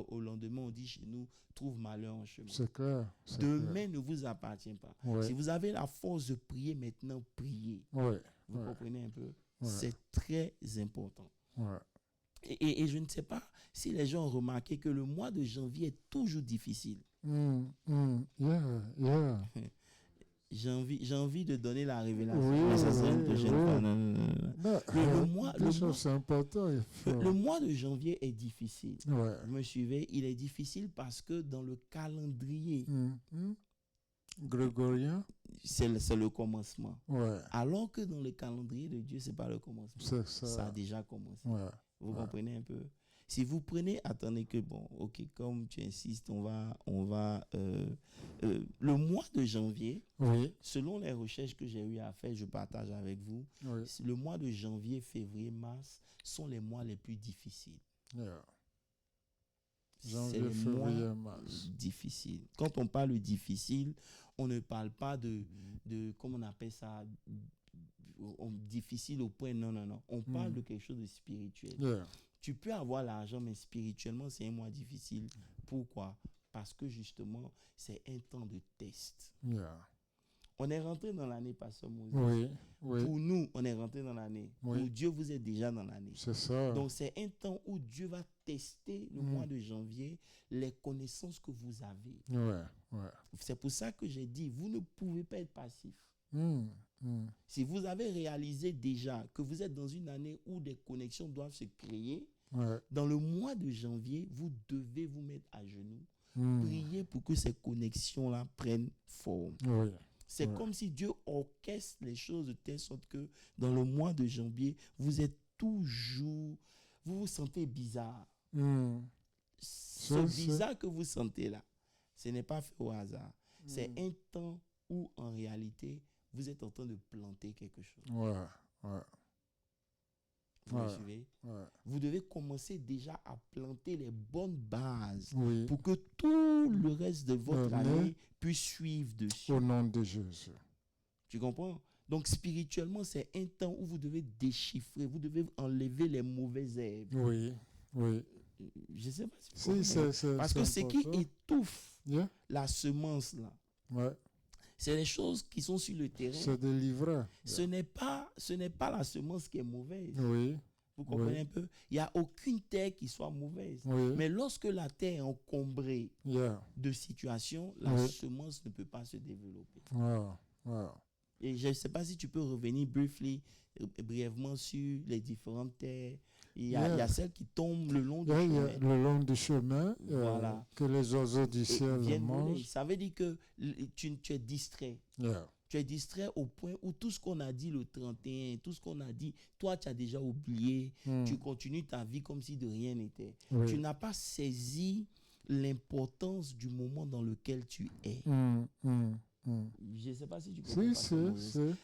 au lendemain, on dit chez nous, trouve malheur en chemin. C'est clair. Demain ne vous appartient pas. Si vous avez la force de prier maintenant, priez. Vous comprenez un peu? C'est très important. Et je ne sais pas si les gens ont remarqué que le mois de janvier est toujours difficile. J'ai envie de donner la révélation. Mais ça serait une prochaine fois. Le mois de janvier est difficile. Vous me suivez? Il est difficile parce que dans le calendrier grégorien, c'est le commencement. Alors que dans le calendrier de Dieu, ce n'est pas le commencement. Ça a déjà commencé. Vous comprenez un peu? Si vous prenez, attendez que, bon, ok, comme tu insistes, on va le mois de janvier, selon les recherches que j'ai eu à faire, je partage avec vous, le mois de janvier, février, mars sont les mois les plus difficiles. Janvier, février, mars. Difficile. Quand on parle de difficile, on ne parle pas de comment on appelle ça, difficile au point, non, non, non. On parle de quelque chose de spirituel. Tu peux avoir l'argent, mais spirituellement, c'est un mois difficile. Pourquoi? Parce que justement, c'est un temps de test. On est rentré dans l'année, Pasteur Moses. Pour nous, on est rentré dans l'année. Pour Dieu, vous êtes déjà dans l'année. C'est ça. Donc, c'est un temps où Dieu va tester le mois de janvier, les connaissances que vous avez. C'est pour ça que j'ai dit, vous ne pouvez pas être passif. Si vous avez réalisé déjà que vous êtes dans une année où des connexions doivent se créer, dans le mois de janvier, vous devez vous mettre à genoux, prier pour que ces connexions-là prennent forme. C'est comme si Dieu orchestre les choses de telle sorte que dans le mois de janvier, vous êtes toujours, vous vous sentez bizarre. Ce bizarre que vous sentez là, ce n'est pas fait au hasard. C'est un temps où en réalité, vous êtes en train de planter quelque chose. Vous me suivez? Vous devez commencer déjà à planter les bonnes bases pour que tout le reste de votre année puisse suivre dessus. Au nom de Jésus. Tu comprends? Donc spirituellement, c'est un temps où vous devez déchiffrer, vous devez enlever les mauvaises herbes. Je ne sais pas si vous comprenez. Parce que ce qui étouffe la semence là, c'est les choses qui sont sur le terrain. C'est des livrets. Ce n'est pas la semence qui est mauvaise. Vous comprenez un peu? Il n'y a aucune terre qui soit mauvaise. Mais lorsque la terre est encombrée de situations, la semence ne peut pas se développer. Et je ne sais pas si tu peux revenir brièvement sur les différentes terres. Il y a celles qui tombent le long du chemin. Le long du chemin, que les oiseaux du ciel mangent. Ça veut dire que tu es distrait. Tu es distrait au point où tout ce qu'on a dit le 31, tout ce qu'on a dit, toi, tu as déjà oublié. Tu continues ta vie comme si de rien n'était. Tu n'as pas saisi l'importance du moment dans lequel tu es. Je ne sais pas si tu comprends.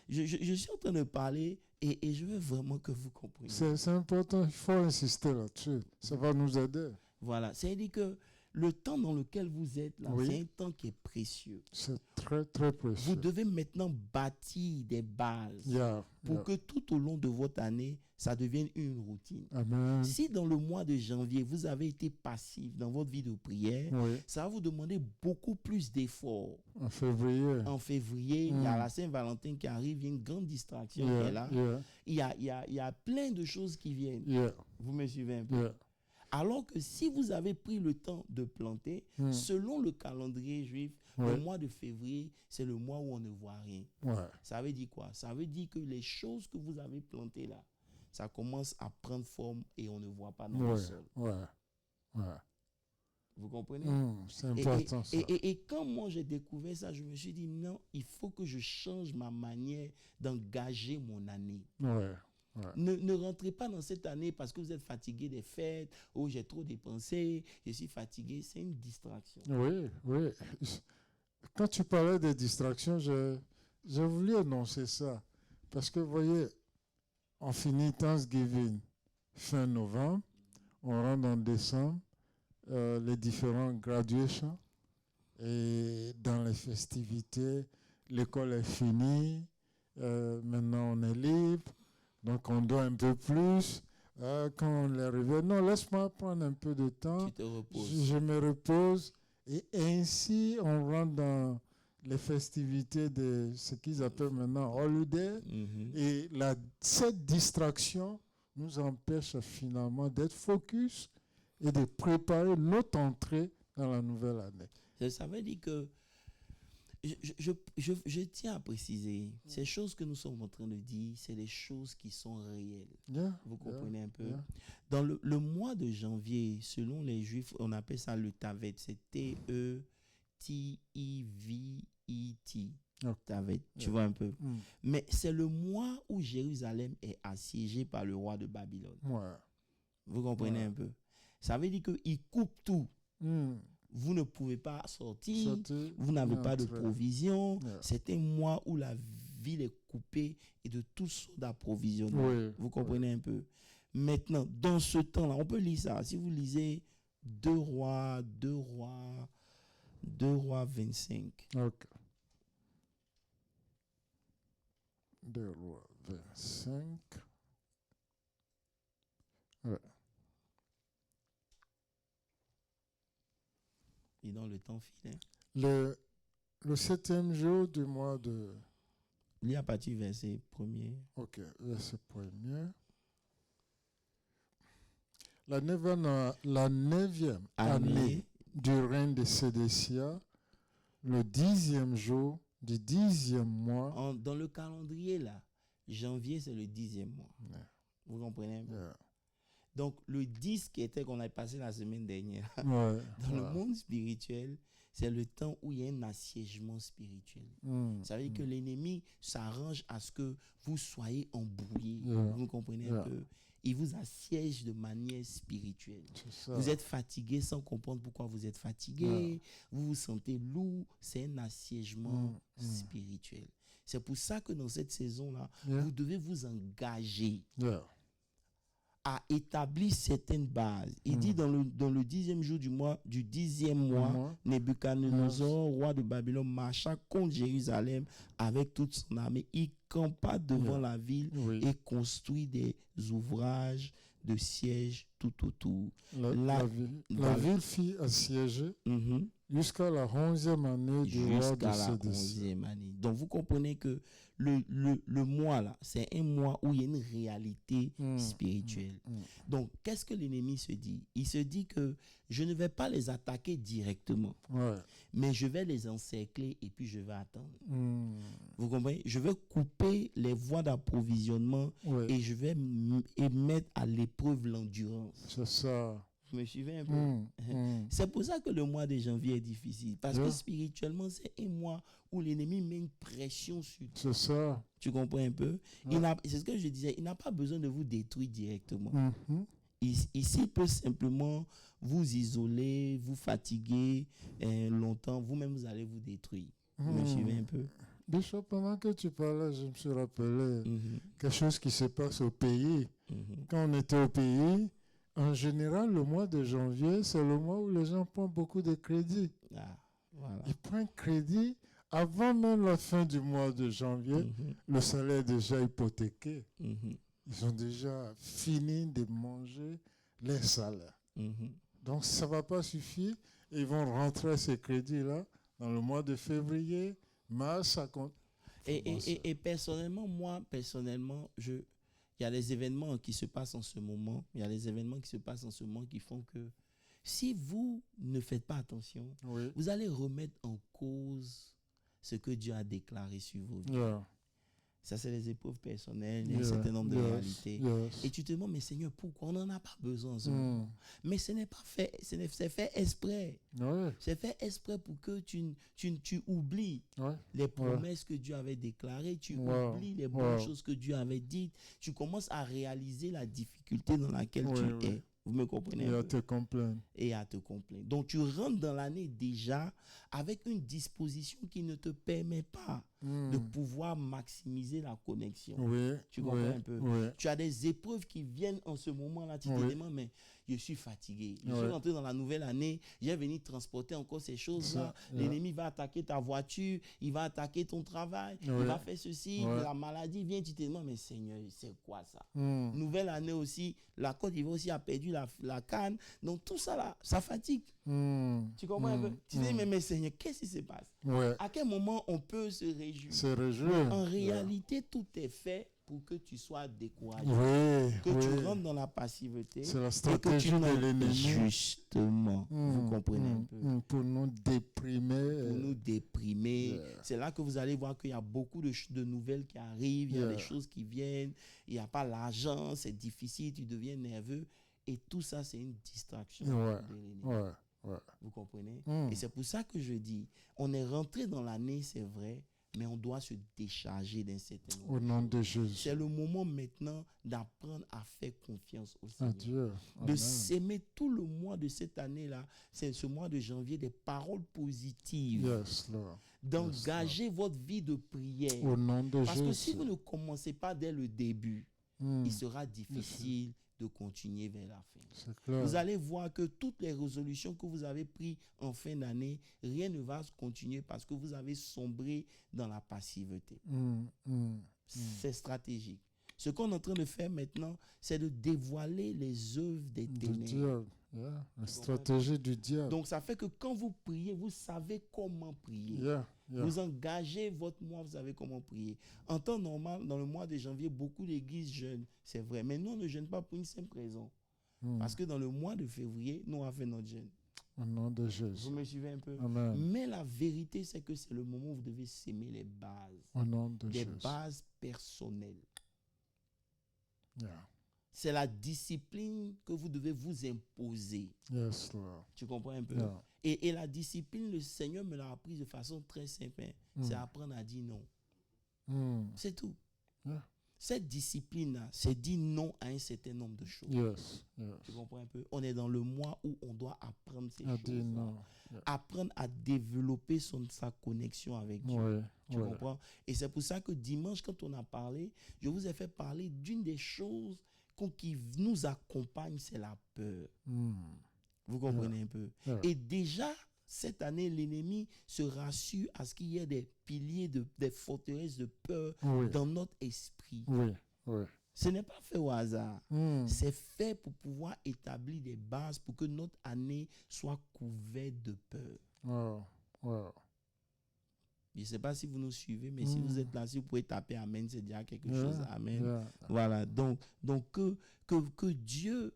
Je suis en train de parler et je veux vraiment que vous compreniez. C'est important, il faut insister là-dessus. Ça va nous aider. Voilà, c'est-à-dire que le temps dans lequel vous êtes là, Oui. c'est un temps qui est précieux. C'est très, très précieux. Vous devez maintenant bâtir des bases pour que tout au long de votre année, ça devienne une routine. Amen. Si dans le mois de janvier, vous avez été passif dans votre vie de prière, Oui. ça va vous demander beaucoup plus d'efforts. En février. En février, il y a la Saint-Valentin qui arrive, il y a une grande distraction qui est là. Il y a plein de choses qui viennent. Vous me suivez un peu? Alors que si vous avez pris le temps de planter, selon le calendrier juif, le mois de février, c'est le mois où on ne voit rien. Ça veut dire quoi? Ça veut dire que les choses que vous avez plantées là, ça commence à prendre forme et on ne voit pas dans le sol. Vous comprenez? C'est important ça. Et quand moi j'ai découvert ça, je me suis dit non, il faut que je change ma manière d'engager mon année. Ne rentrez pas dans cette année parce que vous êtes fatigué des fêtes, ou j'ai trop dépensé, je suis fatigué. C'est une distraction. Oui. Quand tu parlais des distractions, j'ai voulu annoncer ça. Parce que vous voyez, on finit Thanksgiving fin novembre, on rentre en décembre, les différents graduations, et dans les festivités, l'école est finie, maintenant on est libre. Donc, on doit un peu plus. Quand on est arrivé, non, laisse-moi prendre un peu de temps. Tu te reposes. Je me repose. Et ainsi, on rentre dans les festivités de ce qu'ils appellent maintenant holiday. Et cette distraction nous empêche finalement d'être focus et de préparer notre entrée dans la nouvelle année. Ça veut dire que je tiens à préciser, ces choses que nous sommes en train de dire, c'est des choses qui sont réelles. Vous comprenez un peu? Dans le mois de janvier, selon les Juifs, on appelle ça le Tavet. C'est T-E-T-I-V-I-T. Tavet, tu vois un peu? Mais c'est le mois où Jérusalem est assiégée par le roi de Babylone. Vous comprenez un peu? Ça veut dire qu'il coupe tout. Vous ne pouvez pas sortir, vous n'avez pas de provision. C'est un mois où la ville est coupée et de toutes sortes d'approvisionnements. Vous comprenez un peu? Maintenant, dans ce temps-là, on peut lire ça. Si vous lisez 2 Rois 25. 2 Rois 25. Et dans le temps file. Le 7e jour du mois de... Lis à partir du verset 1er. Ok, verset 1er. La 9e année du règne de Sédécia, le 10e jour du 10e mois. Dans le calendrier, là, janvier, c'est le 10e mois. Vous comprenez un peu? Donc, le 10 qui était qu'on a passé la semaine dernière, dans le monde spirituel, c'est le temps où il y a un assiégement spirituel. Ça veut dire que l'ennemi s'arrange à ce que vous soyez embrouillés. Vous comprenez un peu? Il vous assiège de manière spirituelle. Vous êtes fatigué sans comprendre pourquoi vous êtes fatigué. Vous vous sentez lourd. C'est un assiégement spirituel. C'est pour ça que dans cette saison-là, vous devez vous engager à établir certaines bases. Il dit dans le 10e jour du 10e mois, Nebuchadnezzar, roi de Babylone, marcha contre Jérusalem avec toute son armée. Il campa devant la ville et construit des ouvrages de siège tout autour. La ville fut assiégée jusqu'à la 11e année du roi de Sédécia. Donc vous comprenez que le mois là, c'est un mois où il y a une réalité spirituelle. Donc qu'est-ce que l'ennemi se dit? Il se dit que je ne vais pas les attaquer directement, mais je vais les encercler et puis je vais attendre. Vous comprenez? Je vais couper les voies d'approvisionnement et je vais mettre à l'épreuve l'endurance. C'est ça. Vous me suivez un peu? C'est pour ça que le mois de janvier est difficile. Parce que spirituellement, c'est un mois où l'ennemi met une pression sur toi. C'est ça. Tu comprends un peu? C'est ce que je disais. Il n'a pas besoin de vous détruire directement. Ici, il peut simplement vous isoler, vous fatiguer longtemps. Vous-même, vous allez vous détruire. Vous me suivez un peu? Bishop, pendant que tu parlais, je me suis rappelé quelque chose qui se passe au pays. Quand on était au pays, en général, le mois de janvier, c'est le mois où les gens prennent beaucoup de crédit. Voilà. Ils prennent crédit avant même la fin du mois de janvier. Le salaire est déjà hypothéqué. Ils ont déjà fini de manger les salaires. Donc, ça ne va pas suffire. Ils vont rentrer ces crédits-là dans le mois de février, mars, ça compte. Et personnellement, il y a les événements qui se passent en ce moment. Il y a les événements qui se passent en ce moment qui font que si vous ne faites pas attention, vous allez remettre en cause ce que Dieu a déclaré sur vos vies. Ça, c'est les épreuves personnelles, il y a un certain nombre de réalités. Et tu te demandes, mais Seigneur, pourquoi on n'en a pas besoin en ce moment? Mais ce n'est pas fait, c'est fait exprès. C'est fait exprès pour que tu oublies les promesses que Dieu avait déclarées, tu oublies les bonnes choses que Dieu avait dites, tu commences à réaliser la difficulté dans laquelle tu es. Vous me comprenez? Et à te complaindre. Et à te complaindre. Donc, tu rentres dans l'année déjà avec une disposition qui ne te permet pas de pouvoir maximiser la connexion. Tu comprends un peu? Tu as des épreuves qui viennent en ce moment-là. Tu te demandes, mais je suis fatigué. Je suis rentré dans la nouvelle année. J'ai venu transporter encore ces choses-là. L'ennemi va attaquer ta voiture. Il va attaquer ton travail. Il va faire ceci. La maladie vient. Tu te demandes, mais Seigneur, c'est quoi ça? Nouvelle année aussi. La Côte d'Ivoire aussi a perdu la canne. Donc tout ça là, ça fatigue. Tu comprends un peu? Tu te dis, mais Seigneur, qu'est-ce qui se passe? À quel moment on peut se réjouir? En réalité, tout est fait pour que tu sois découragé, que tu rentres dans la passivité. C'est la stratégie de l'ennemi. Justement, vous comprenez un peu. Pour nous déprimer. C'est là que vous allez voir qu'il y a beaucoup de nouvelles qui arrivent, il y a des choses qui viennent, il n'y a pas l'argent, c'est difficile, tu deviens nerveux. Et tout ça, c'est une distraction de l'ennemi. Vous comprenez? Et c'est pour ça que je dis, on est rentré dans l'année, c'est vrai, mais on doit se décharger d'un certain nombre. Au nom de Jésus. C'est le moment maintenant d'apprendre à faire confiance au Seigneur. Dieu. De s'aimer tout le mois de cette année-là, c'est ce mois de janvier, des paroles positives. D'engager votre vie de prière. Au nom de Parce Jésus. que si vous ne commencez pas dès le début, il sera difficile de continuer vers la fin. Vous allez voir que toutes les résolutions que vous avez prises en fin d'année, rien ne va continuer parce que vous avez sombré dans la passivité. C'est stratégique. Ce qu'on est en train de faire maintenant, c'est de dévoiler les œuvres des ténèbres. La stratégie du diable. Donc ça fait que quand vous priez, vous savez comment prier. Vous engagez votre mois, vous savez comment prier. En temps normal, dans le mois de janvier, beaucoup d'églises jeûnent, c'est vrai. Mais nous, on ne jeûne pas pour une simple raison. Parce que dans le mois de février, nous, on a fait notre jeûne. Au nom de Jésus. Vous me suivez un peu? Amen. Mais la vérité, c'est que c'est le moment où vous devez s'aimer les bases. Au nom de Jésus. Des bases personnelles. C'est la discipline que vous devez vous imposer. Tu comprends un peu? Et la discipline, le Seigneur me l'a appris de façon très simple. C'est apprendre à dire non. C'est tout. Cette discipline-là, c'est dire non à un certain nombre de choses. Tu comprends un peu? On est dans le mois où on doit apprendre ces choses. Apprendre à développer sa connexion avec Dieu. Tu comprends? Et c'est pour ça que dimanche, quand on a parlé, je vous ai fait parler d'une des choses qui nous accompagne, c'est la peur. Vous comprenez un peu? Et déjà, cette année, l'ennemi se rassure à ce qu'il y ait des piliers, des forteresses de peur dans notre esprit. Ce n'est pas fait au hasard. C'est fait pour pouvoir établir des bases pour que notre année soit couverte de peur. Je ne sais pas si vous nous suivez, mais si vous êtes là, si vous pouvez taper Amen, c'est déjà quelque chose. Amen. Voilà. Donc que Dieu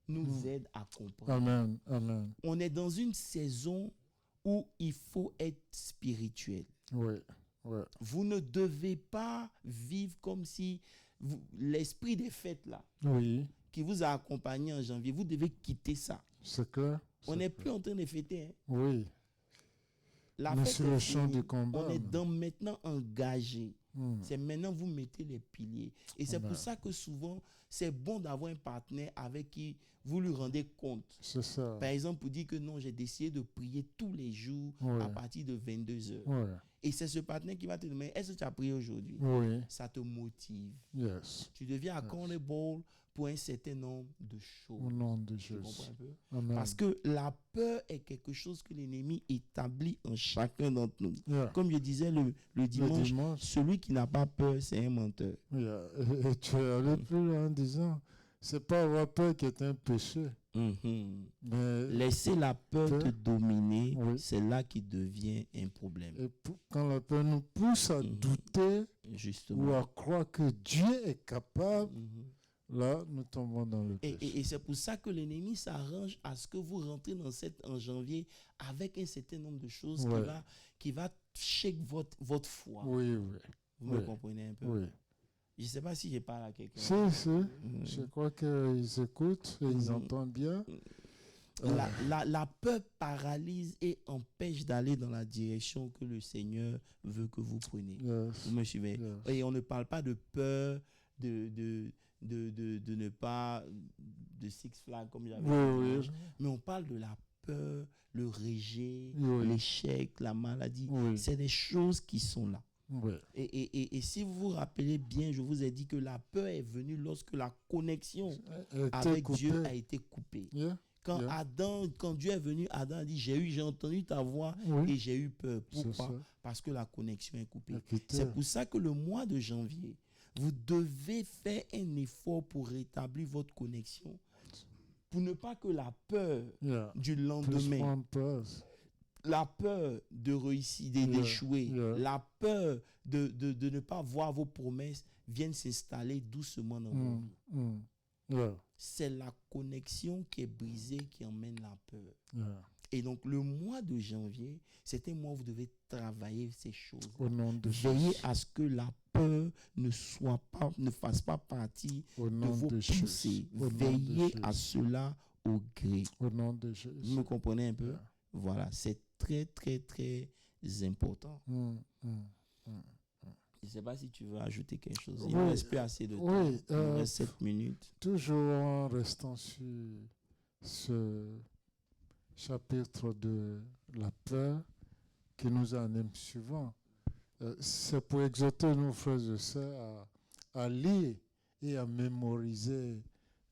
nous aide à comprendre. Amen. On est dans une saison où il faut être spirituel. Vous ne devez pas vivre comme si l'esprit des fêtes là, qui vous a accompagné en janvier, vous devez quitter ça. C'est clair. On n'est plus en train de fêter. La mais fête sur le champ du combat. On est maintenant engagé. C'est maintenant vous mettez les piliers. Et c'est pour ça que souvent, c'est bon d'avoir un partenaire avec qui vous lui rendez compte. C'est ça. Par exemple, pour dire que non, j'ai décidé de prier tous les jours à partir de 22h. Et c'est ce partenaire qui va te demander, est-ce que tu as prié aujourd'hui? Ça te motive. Tu deviens accountable pour un certain nombre de choses. Au nom de Tu Jésus. comprends un peu? Amen. Parce que la peur est quelque chose que l'ennemi établit en chacun d'entre nous. Yeah. Comme je disais le dimanche, celui qui n'a pas peur, c'est un menteur. Yeah. Et tu es allé plus loin en disant, c'est pas avoir peur qui est un péché. Mais laisser la peur te dominer, c'est là qui devient un problème. Et quand la peur nous pousse à douter, justement, ou à croire que Dieu est capable, là, nous tombons dans le péché. Et c'est pour ça que l'ennemi s'arrange à ce que vous rentrez en janvier avec un certain nombre de choses qui va shake votre foi. Oui. Vous me comprenez un peu? Oui. Je ne sais pas si je parle à quelqu'un. Si. Je crois qu'ils écoutent et ils entendent bien. La peur paralyse et empêche d'aller dans la direction que le Seigneur veut que vous preniez. Vous me suivez? Et on ne parle pas de peur de ne pas de Six Flags comme j'avais dit. Mais on parle de la peur, le rejet, l'échec, la maladie. C'est des choses qui sont là. Et si vous vous rappelez bien, je vous ai dit que la peur est venue lorsque la connexion avec Dieu a été coupée. Quand Dieu est venu, Adam a dit, j'ai entendu ta voix et j'ai eu peur. Pourquoi? Parce que la connexion est coupée. C'est pour ça que le mois de janvier, vous devez faire un effort pour rétablir votre connexion, pour ne pas que la peur du lendemain, la peur de réussir, d'échouer, la peur de ne pas voir vos promesses viennent s'installer doucement dans vos vies. C'est la connexion qui est brisée qui emmène la peur. Et donc, le mois de janvier, c'est un mois où vous devez travailler ces choses. Veillez à ce que la peur ne fasse pas partie de vos pensées. Veillez à cela au gré. Au nom de Jésus. Vous me comprenez un peu? Voilà, c'est très, très, très important. Je ne sais pas si tu veux ajouter quelque chose. Il ne reste plus assez de temps. Il reste 7 minutes. Toujours en restant sur ce chapitre de la peur qui nous anime souvent. C'est pour exhorter nos frères et sœurs à lire et à mémoriser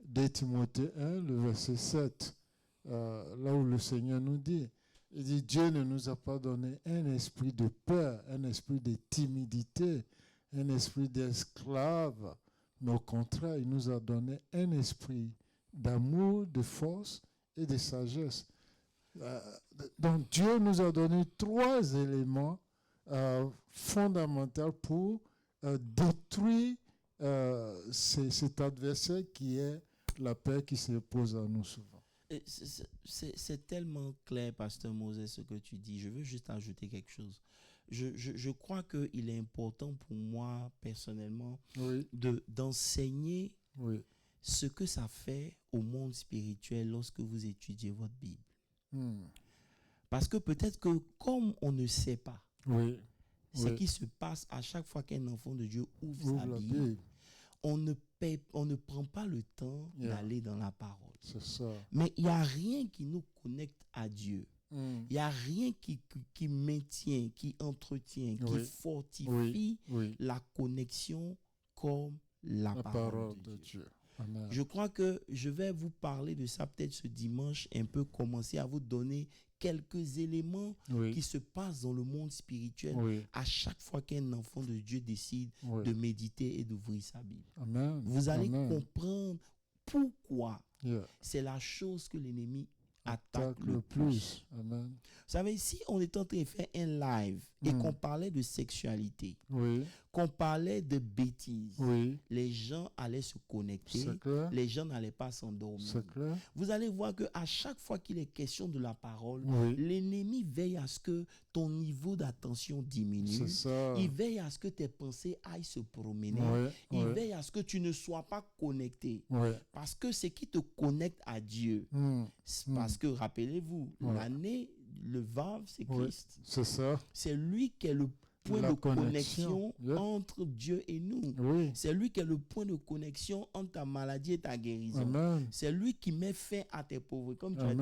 2 Timothée 1, le verset 7, là où le Seigneur nous dit, il dit, Dieu ne nous a pas donné un esprit de peur, un esprit de timidité, un esprit d'esclave, mais au contraire, il nous a donné un esprit d'amour, de force et de sagesse. Donc Dieu nous a donné 3 éléments fondamentaux pour détruire cet adversaire qui est la peur qui se pose à nous souvent. C'est tellement clair, Pasteur Moses, ce que tu dis. Je veux juste ajouter quelque chose. Je crois qu'il est important pour moi, personnellement, d'enseigner ce que ça fait au monde spirituel lorsque vous étudiez votre Bible. Parce que peut-être que comme on ne sait pas ce qui se passe à chaque fois qu'un enfant de Dieu ouvre sa Bible, on ne prend pas le temps d'aller dans la parole. C'est ça. Mais il n'y a rien qui nous connecte à Dieu. Il n'y a rien qui maintient, qui entretient, qui fortifie la connexion comme la parole de Dieu. Amen. Je crois que je vais vous parler de ça peut-être ce dimanche, un peu commencer à vous donner quelques éléments qui se passent dans le monde spirituel à chaque fois qu'un enfant de Dieu décide de méditer et d'ouvrir sa Bible. Amen. Vous allez comprendre pourquoi c'est la chose que l'ennemi attaque le plus. Amen. Vous savez, si on est en train de faire un live et qu'on parlait de sexualité, qu'on parlait de bêtises, les gens allaient se connecter, les gens n'allaient pas s'endormir. Vous allez voir qu'à chaque fois qu'il est question de la parole, l'ennemi veille à ce que ton niveau d'attention diminue. Il veille à ce que tes pensées aillent se promener. Il veille à ce que tu ne sois pas connecté. Parce que ce qui te connecte à Dieu, parce que rappelez-vous, l'année, le Vav, c'est Christ. C'est ça. C'est lui qui est le point de connexion entre Dieu et nous. Oui. C'est lui qui est le point de connexion entre ta maladie et ta guérison. Amen. C'est lui qui met fin à tes pauvretés. Comme tu as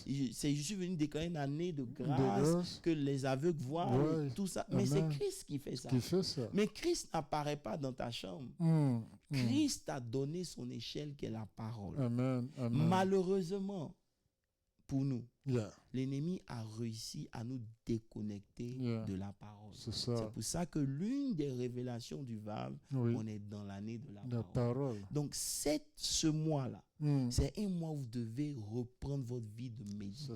dit, je suis venu déclarer une année de grâce, que les aveugles voient, tout ça. Mais c'est Christ qui fait ça. Mais Christ n'apparaît pas dans ta chambre. Christ a donné son échelle qui est la parole. Amen. Malheureusement, pour nous, l'ennemi a réussi à nous déconnecter de la parole. C'est pour ça que l'une des révélations du VAV, on est dans l'année de la parole. Donc, ce mois-là, c'est un mois où vous devez reprendre votre vie de méditation.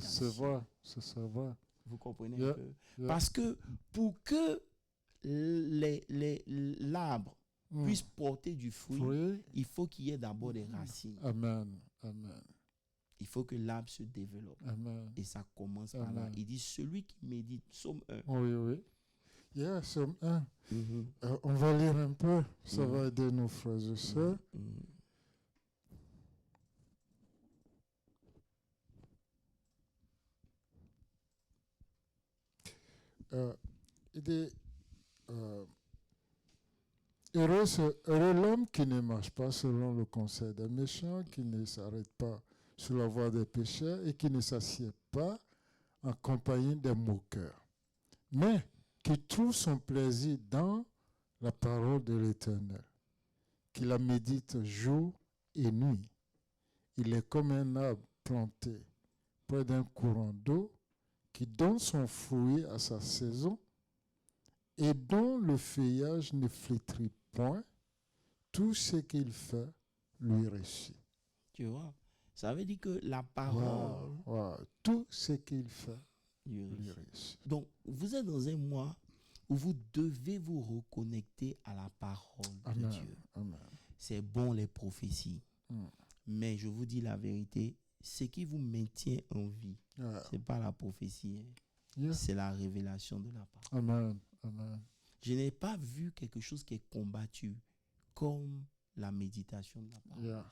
C'est vrai. Vous comprenez un peu? Parce que pour que l'arbre puisse porter du fruit, il faut qu'il y ait d'abord des racines. Amen. Il faut que l'arbre se développe. Amen. Et ça commence par là. Il dit, celui qui médite, Psaume 1. Oui. Psaume 1. On va lire un peu. Ça va aider nos frères et sœurs. Il dit, heureux l'homme qui ne marche pas selon le conseil des méchants, qui ne s'arrête pas sur la voie des pécheurs et qui ne s'assied pas en compagnie des moqueurs, mais qui trouve son plaisir dans la parole de l'Éternel, qui la médite jour et nuit. Il est comme un arbre planté près d'un courant d'eau qui donne son fruit à sa saison et dont le feuillage ne flétrit point. Tout ce qu'il fait lui réussit. Tu vois? Ça veut dire que la parole... Tout ce qu'il fait lui réussit. Donc, vous êtes dans un mois où vous devez vous reconnecter à la parole de Dieu. C'est bon les prophéties. Mais je vous dis la vérité, ce qui vous maintient en vie, ce n'est pas la prophétie. C'est la révélation de la parole. Amen. Je n'ai pas vu quelque chose qui est combattu comme la méditation de la parole de Dieu.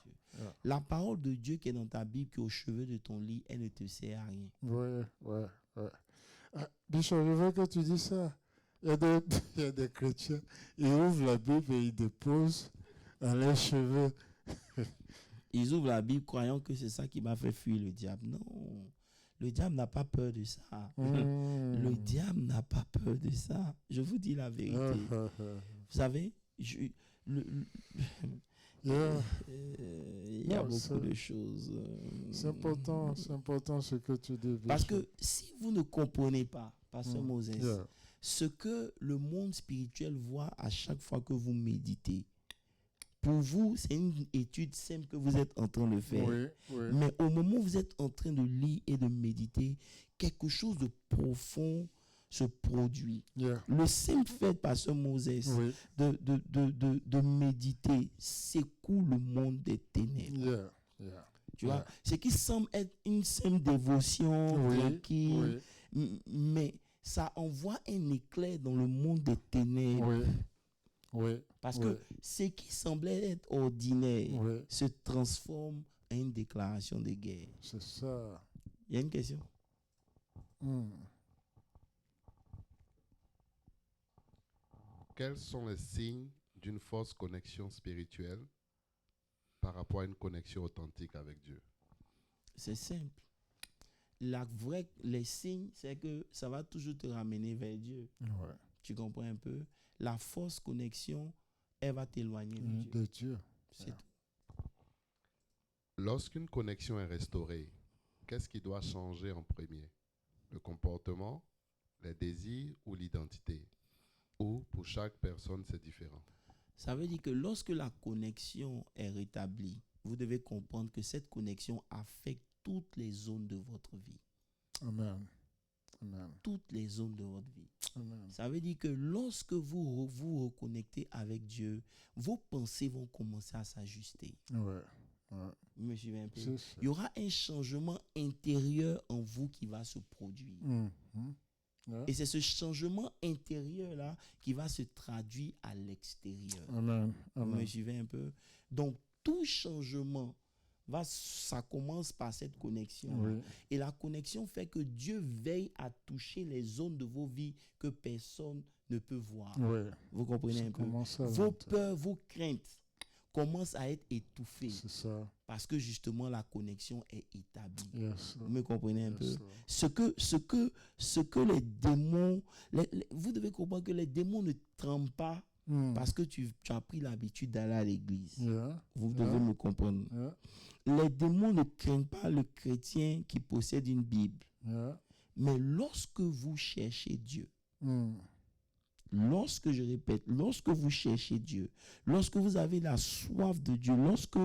La parole de Dieu qui est dans ta Bible, qui est au cheveu de ton lit, elle ne te sert à rien. Oui. Bishop, je veux que tu dises ça. Il y a des chrétiens, ils ouvrent la Bible et ils déposent à leurs cheveux. Ils ouvrent la Bible croyant que c'est ça qui va faire fuir le diable. Non, le diable n'a pas peur de ça. Le diable n'a pas peur de ça. Je vous dis la vérité. Vous savez, il y a beaucoup de choses. C'est important ce que tu dis. Parce que si vous ne comprenez pas, Pasteur Moses, ce que le monde spirituel voit à chaque fois que vous méditez, pour vous, c'est une étude simple que vous êtes en train de faire. Mais au moment où vous êtes en train de lire et de méditer, quelque chose de profond se produit. Le simple fait, Pasteur Moses, de méditer, secoue le monde des ténèbres. Tu vois, ce qui semble être une simple dévotion, tranquille, mais ça envoie un éclair dans le monde des ténèbres. Parce que ce qui semblait être ordinaire se transforme en une déclaration de guerre. C'est ça. Il y a une question. Quels sont les signes d'une fausse connexion spirituelle par rapport à une connexion authentique avec Dieu? C'est simple. Les signes, c'est que ça va toujours te ramener vers Dieu. Tu comprends un peu? La fausse connexion, elle va t'éloigner de Dieu. C'est tout. Lorsqu'une connexion est restaurée, qu'est-ce qui doit changer en premier? Le comportement, les désirs ou l'identité? Ou pour chaque personne, c'est différent? Ça veut dire que lorsque la connexion est rétablie, vous devez comprendre que cette connexion affecte toutes les zones de votre vie. Amen. Toutes les zones de votre vie. Amen. Ça veut dire que lorsque vous vous reconnectez avec Dieu, vos pensées vont commencer à s'ajuster. Vous me suivez un peu? Il y aura un changement intérieur en vous qui va se produire. Et c'est ce changement intérieur-là qui va se traduire à l'extérieur. Amen. Vous me suivez un peu? Donc, tout changement ça commence par cette connexion. Oui. Et la connexion fait que Dieu veille à toucher les zones de vos vies que personne ne peut voir. Oui. Vous comprenez Ça un peu? commence à Vos rentrer. peurs, vos craintes commencent à être étouffées C'est ça. parce que justement la connexion est établie. Yes. Vous me comprenez un peu? Yes. Ce que les démons, vous devez comprendre que les démons ne tremblent pas parce que tu as pris l'habitude d'aller à l'église. Yeah. Vous devez me comprendre. Yeah. Les démons ne craignent pas le chrétien qui possède une Bible. Yeah. Mais lorsque vous cherchez Dieu, Mm. lorsque vous cherchez Dieu, lorsque vous avez la soif de Dieu, lorsque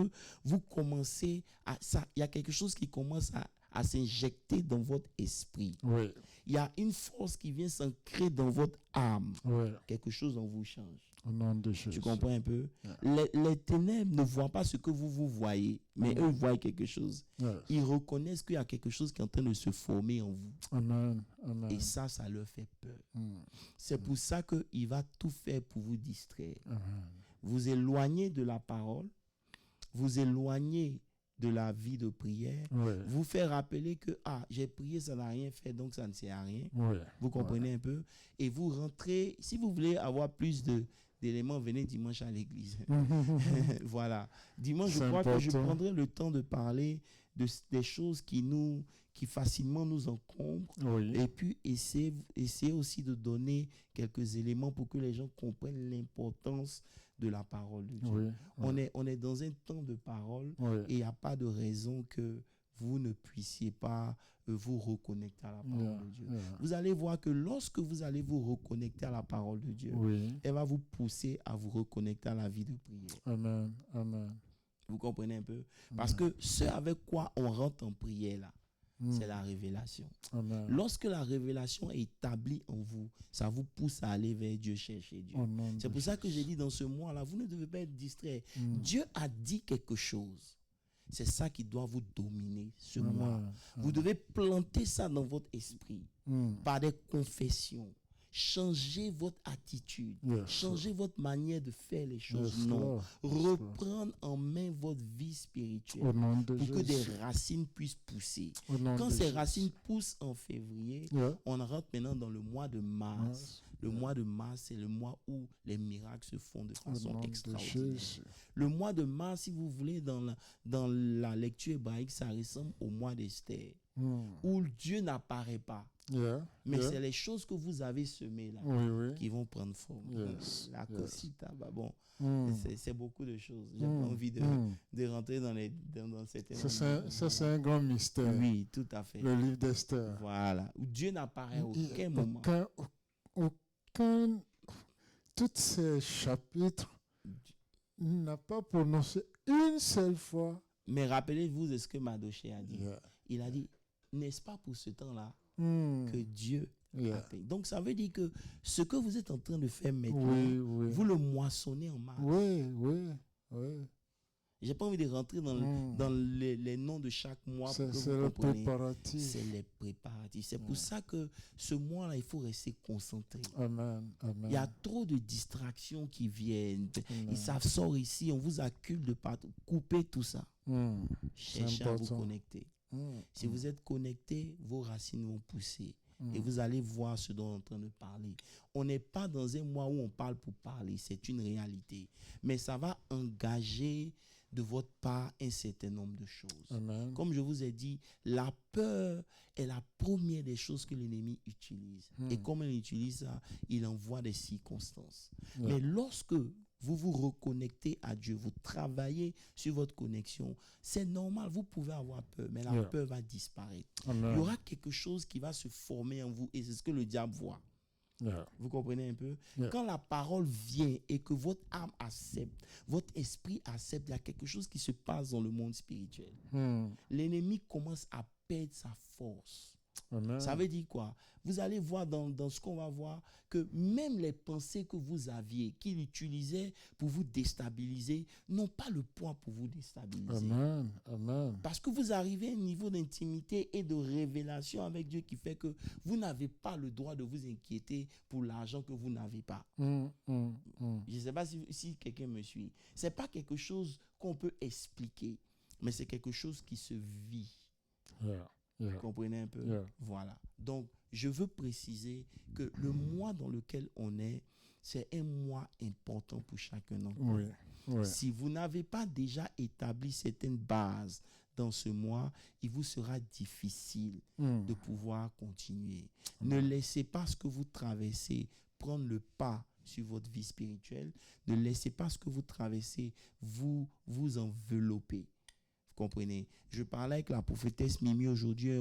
vous commencez à ça, il y a quelque chose qui commence à s'injecter dans votre esprit. Oui. Il y a une force qui vient s'ancrer dans votre âme. Oui. Quelque chose en vous change. Au nom de Jésus. Tu comprends un peu? Yeah. Les ténèbres ne voient pas ce que vous voyez, mais eux voient quelque chose. Yes. Ils reconnaissent qu'il y a quelque chose qui est en train de se former en vous. Amen. Amen. Et ça leur fait peur. Mm. C'est pour ça qu'il va tout faire pour vous distraire. Amen. Vous éloigner de la parole, vous éloigner de la vie de prière, Oui. vous faire rappeler que j'ai prié, ça n'a rien fait, donc ça ne sert à rien. Oui. Vous comprenez un peu? Et vous rentrez, si vous voulez avoir plus d'éléments, venez dimanche à l'église. Voilà. Dimanche, je C'est crois que je important. prendrai le temps de parler des choses qui facilement nous encombrent. Oui. Et puis, essayer aussi de donner quelques éléments pour que les gens comprennent l'importance de la parole de Dieu. Oui. On est dans un temps de parole Oui. et il n'y a pas de raison que vous ne puissiez pas vous reconnecter à la parole Yeah. de Dieu. Yeah. Vous allez voir que lorsque vous allez vous reconnecter à la parole de Dieu, Oui. elle va vous pousser à vous reconnecter à la vie de prière. Amen. Amen. Vous comprenez un peu? Parce que ce avec quoi on rentre en prière là, c'est la révélation. Amen. Lorsque la révélation est établie en vous, ça vous pousse à aller vers Dieu, chercher Dieu. Au nom de C'est pour ça que Jésus. j'ai dit dans ce mois-là, vous ne devez pas être distrait. Mm. Dieu a dit quelque chose. C'est ça qui doit vous dominer ce mois. Amen. Vous devez planter ça dans votre esprit Mm. par des confessions. Changez votre attitude. Yes. Changez votre manière de faire les choses. Yes, Non. Lord. Reprendre en main votre vie spirituelle Au nom de pour que des Jésus. racines puissent pousser. Au nom Quand de ces Jésus. racines poussent en février, Yeah. on rentre maintenant dans le mois de mars. Yes. Le mois de mars, c'est le mois où les miracles se font de Au façon nom de extraordinaire. Jésus. Le mois de mars, si vous voulez, dans la lecture hébraïque, ça ressemble au mois d'Esther, Mm. où Dieu n'apparaît pas. Yeah. Mais Yeah. c'est les choses que vous avez semées là Oui, oui. qui vont prendre forme. Yes, La yes. cosita, bon, Mm. c'est beaucoup de choses. J'ai Mm. pas envie de rentrer dans certains Ça, c'est un grand mystère. Oui, tout à fait. Le livre d'Esther. Voilà. Où Dieu n'apparaît à aucun moment. Aucun, tous ces chapitres n'a pas prononcé une seule fois. Mais rappelez-vous de ce que Madoché a dit. Yeah. Il a dit, n'est-ce pas pour ce temps-là Mm. que Dieu a Yeah. fait. Donc ça veut dire que ce que vous êtes en train de faire maintenant, Oui, oui. vous le moissonnez en mars. Oui, oui, oui. J'ai pas envie de rentrer dans les noms de chaque mois pour que C'est vous le compreniez. préparatif. C'est les préparatifs. C'est pour ça que ce mois-là, il faut rester concentré. Amen. Amen. Il y a trop de distractions qui viennent. Amen. Et ça sort ici, on vous accule de partout. Coupez tout ça. Mm. Cherchez à vous important. connecter. Mm. Si vous êtes connecté, vos racines vont pousser. Mm. Et vous allez voir ce dont on est en train de parler. On n'est pas dans un mois où on parle pour parler. C'est une réalité. Mais ça va engager de votre part un certain nombre de choses. Amen. Comme je vous ai dit, la peur est la première des choses que l'ennemi utilise. Et comme il utilise ça, il envoie des circonstances. Yeah. Mais lorsque vous vous reconnectez à Dieu, vous travaillez sur votre connexion, c'est normal, vous pouvez avoir peur, mais la Yeah. peur va disparaître. Amen. Il y aura quelque chose qui va se former en vous et c'est ce que le diable voit. Yeah. Vous comprenez un peu? Yeah. Quand la parole vient et que votre âme accepte, votre esprit accepte, il y a quelque chose qui se passe dans le monde spirituel. Mm. L'ennemi commence à perdre sa force. Amen. Ça veut dire quoi? Vous allez voir dans ce qu'on va voir que même les pensées que vous aviez, qu'il utilisait pour vous déstabiliser, n'ont pas le poids pour vous déstabiliser. Amen. Amen. Parce que vous arrivez à un niveau d'intimité et de révélation avec Dieu qui fait que vous n'avez pas le droit de vous inquiéter pour l'argent que vous n'avez pas. Mm. Mm. Mm. Je ne sais pas si quelqu'un me suit. Ce n'est pas quelque chose qu'on peut expliquer. mais c'est quelque chose qui se vit. Vous comprenez un peu? Voilà. Donc, je veux préciser que le mois dans lequel on est, c'est un mois important pour chacun d'entre nous. Si vous n'avez pas déjà établi certaines bases dans ce mois, il vous sera difficile de pouvoir continuer. Ne laissez pas ce que vous traversez prendre le pas sur votre vie spirituelle. Ne laissez pas ce que vous traversez vous envelopper. Vous comprenez? Je parlais avec la prophétesse Mimi aujourd'hui,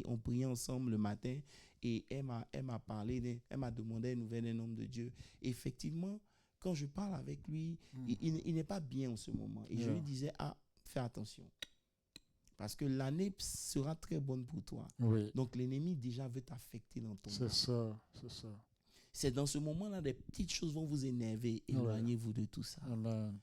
on priait ensemble le matin et elle m'a parlé, elle m'a demandé une nouvelle d'un homme de Dieu. Et effectivement, quand je parle avec lui, il n'est pas bien en ce moment. Et je lui disais, fais attention. Parce que l'année sera très bonne pour toi. Donc l'ennemi déjà veut t'affecter dans ton âme. C'est ça. C'est dans ce moment-là, des petites choses vont vous énerver. Éloignez-vous de tout ça. Amen.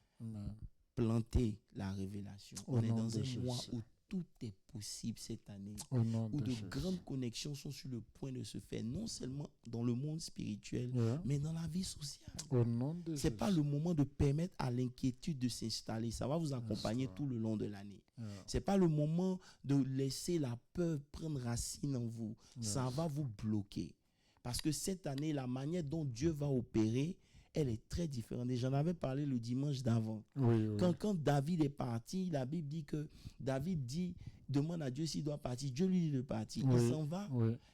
Plantez la révélation. On est dans un mois où tout est possible cette année. Où de grandes connexions sont sur le point de se faire. Non seulement dans le monde spirituel, mais dans la vie sociale. Ce n'est pas le moment de permettre à l'inquiétude de s'installer. Ça va vous accompagner tout le long de l'année. Ce n'est pas le moment de laisser la peur prendre racine en vous. Ça va vous bloquer. Parce que cette année, la manière dont Dieu va opérer, elle est très différente. Et j'en avais parlé le dimanche d'avant. Quand David est parti, la Bible dit que David demande à Dieu s'il doit partir. Dieu lui dit de partir. Il s'en va.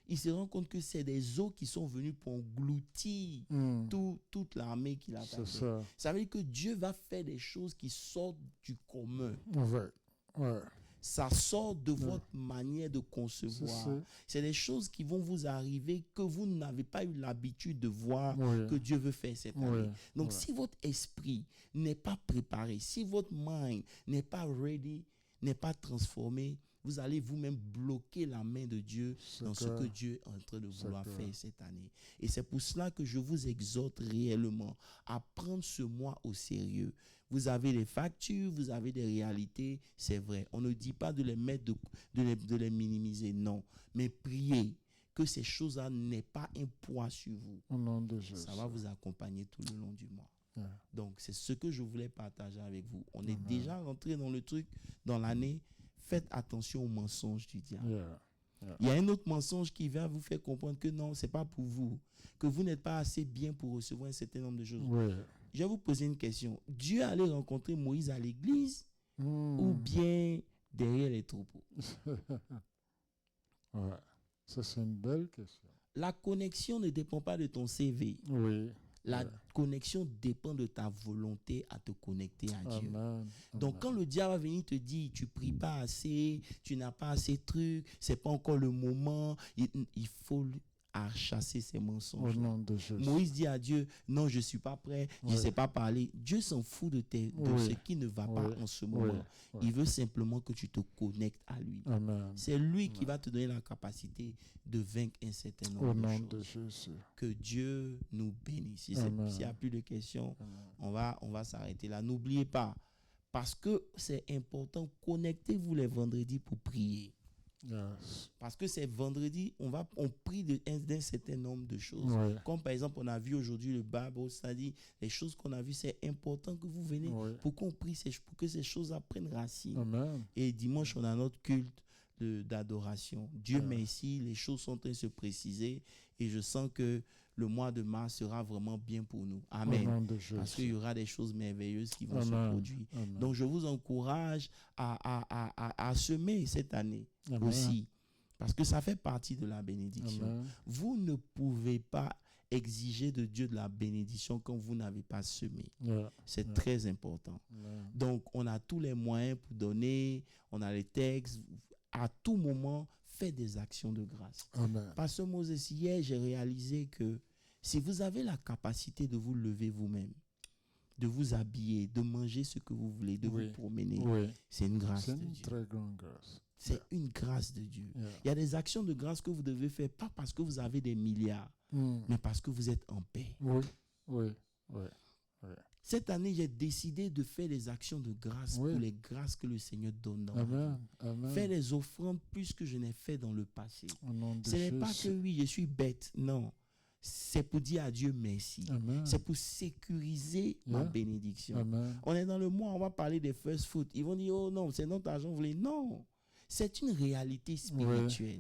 Il se rend compte que c'est des eaux qui sont venues pour engloutir toute l'armée qu'il a attaquée. Ça veut dire que Dieu va faire des choses qui sortent du commun. Ça sort de votre manière de concevoir. C'est des choses qui vont vous arriver que vous n'avez pas eu l'habitude de voir que Dieu veut faire cette année. Donc, si votre esprit n'est pas préparé, si votre mind n'est pas ready, n'est pas transformé, vous allez vous-même bloquer la main de Dieu dans ce que Dieu est en train de vouloir faire cette année. Et c'est pour cela que je vous exhorte réellement à prendre ce mois au sérieux. Vous avez des factures, vous avez des réalités, c'est vrai. On ne dit pas de les mettre, de les minimiser, non. Mais priez que ces choses-là n'aient pas un poids sur vous. Au nom de Jésus. Ça va vous accompagner tout le long du mois. Donc, c'est ce que je voulais partager avec vous. On est déjà rentré dans le truc, dans l'année. Faites attention aux mensonges du diable. Il y a un autre mensonge qui va vous faire comprendre que non, ce n'est pas pour vous. Que vous n'êtes pas assez bien pour recevoir un certain nombre de choses. Je vais vous poser une question. Dieu allait rencontrer Moïse à l'église ou bien derrière les troupeaux? Ça, c'est une belle question. La connexion ne dépend pas de ton CV. La connexion dépend de ta volonté à te connecter à Dieu. Donc, quand le diable va venir te dire, tu pries pas assez, tu n'as pas assez de trucs, c'est pas encore le moment, il faut chasser ces mensonges. Moïse dit à Dieu, non, je suis pas prêt, je sais pas parler. Dieu s'en fout de ce qui ne va pas en ce moment. Il veut simplement que tu te connectes à lui. C'est lui qui va te donner la capacité de vaincre un certain nombre de choses. Que Dieu nous bénisse. S'il n'y a plus de questions, on va s'arrêter là. N'oubliez pas, parce que c'est important, connectez-vous les vendredis pour prier. Parce que c'est vendredi, on prie d'un certain nombre de choses. Comme par exemple, on a vu aujourd'hui le Bible, c'est-à-dire les choses qu'on a vues, c'est important que vous venez pour qu'on prie, pour que ces choses prennent racine. Et dimanche, on a notre culte d'adoration. Dieu merci, les choses sont en train de se préciser et je sens que le mois de mars sera vraiment bien pour nous. Amen. Parce qu'il y aura des choses merveilleuses qui vont se produire. Donc, je vous encourage à semer cette année aussi. Parce que ça fait partie de la bénédiction. Vous ne pouvez pas exiger de Dieu de la bénédiction quand vous n'avez pas semé. C'est très important. Donc, on a tous les moyens pour donner. On a les textes. À tout moment, faites des actions de grâce. Pasteur Moses, hier, j'ai réalisé que si vous avez la capacité de vous lever vous-même, de vous habiller, de manger ce que vous voulez, de vous promener, c'est une grâce de Dieu. C'est une très grande grâce. C'est une grâce de Dieu. Il y a des actions de grâce que vous devez faire, pas parce que vous avez des milliards, mais parce que vous êtes en paix. Cette année, j'ai décidé de faire des actions de grâce pour les grâces que le Seigneur donne dans ma vie. Faire des offrandes plus que je n'ai fait dans le passé. Ce n'est pas que oui, je suis bête. Non. c'est pour dire à Dieu merci. Amen. C'est pour sécuriser ma bénédiction. Amen. On est dans le mois, on va parler des first fruits. Ils vont dire, oh non, c'est notre argent, vous voulez. Non, c'est une réalité spirituelle.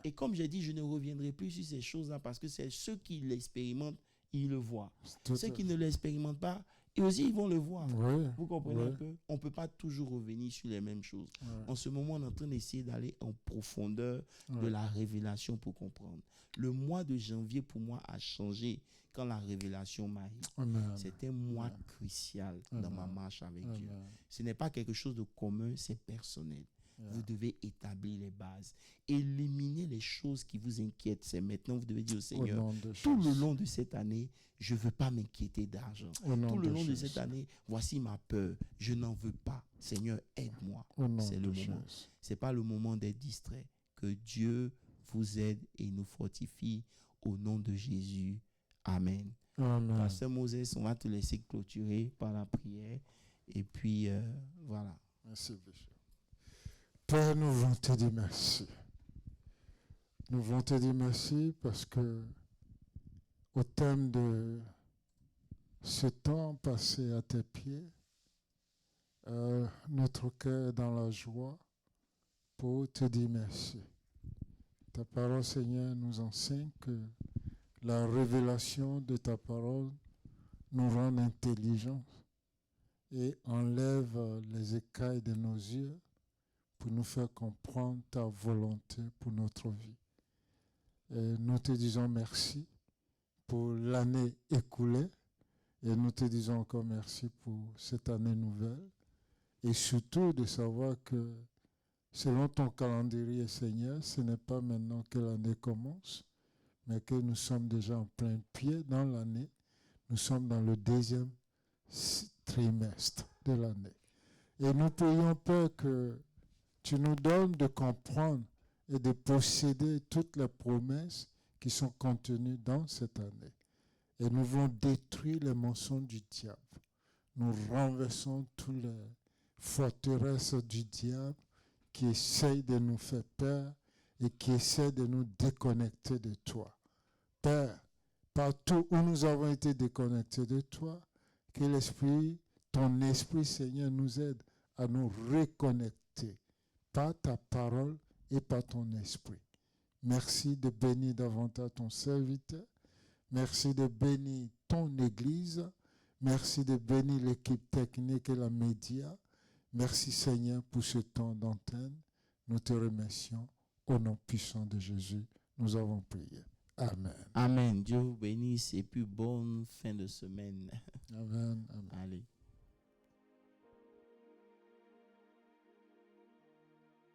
Et comme j'ai dit, je ne reviendrai plus sur ces choses-là parce que c'est ceux qui l'expérimentent, ils le voient. Ceux qui ne l'expérimentent pas, et aussi ils vont le voir. Vous comprenez un peu? On ne peut pas toujours revenir sur les mêmes choses. En ce moment, on est en train d'essayer d'aller en profondeur de la révélation pour comprendre. Le mois de janvier, pour moi, a changé quand la révélation m'a eu. C'était un mois crucial dans ma marche avec Dieu. Ce n'est pas quelque chose de commun, c'est personnel. Vous devez établir les bases. Éliminer les choses qui vous inquiètent. C'est maintenant, vous devez dire au Seigneur, tout le long de cette année, je ne veux pas m'inquiéter d'argent. Tout le long de cette année, voici ma peur. Je n'en veux pas. Seigneur, aide-moi. C'est le moment. Ce n'est pas le moment d'être distrait. Que Dieu vous aide et nous fortifie au nom de Jésus. Amen. Pasteur Moses, on va te laisser clôturer par la prière. Et puis, voilà. Merci, Bishop. Père, nous voulons te dire merci. Nous voulons te dire merci parce que au terme de ce temps passé à tes pieds, notre cœur est dans la joie pour te dire merci. Ta parole, Seigneur, nous enseigne que la révélation de ta parole nous rend intelligents et enlève les écailles de nos yeux pour nous faire comprendre ta volonté pour notre vie. Et nous te disons merci pour l'année écoulée et nous te disons encore merci pour cette année nouvelle et surtout de savoir que selon ton calendrier, Seigneur, ce n'est pas maintenant que l'année commence, mais que nous sommes déjà en plein pied dans l'année. Nous sommes dans le deuxième trimestre de l'année. Et nous prions, Père, que tu nous donnes de comprendre et de posséder toutes les promesses qui sont contenues dans cette année. Et nous voulons détruire les mensonges du diable. Nous renversons toutes les forteresses du diable qui essayent de nous faire peur et qui essaient de nous déconnecter de toi. Père, partout où nous avons été déconnectés de toi, que ton esprit, Seigneur, nous aide à nous reconnecter par ta parole et par ton esprit. Merci de bénir davantage ton serviteur. Merci de bénir ton Église. Merci de bénir l'équipe technique et la média. Merci Seigneur pour ce temps d'antenne. Nous te remercions. Au nom puissant de Jésus, nous avons prié. Amen. Amen. Dieu vous bénisse et puis bonne fin de semaine. Amen. Amen. Allez.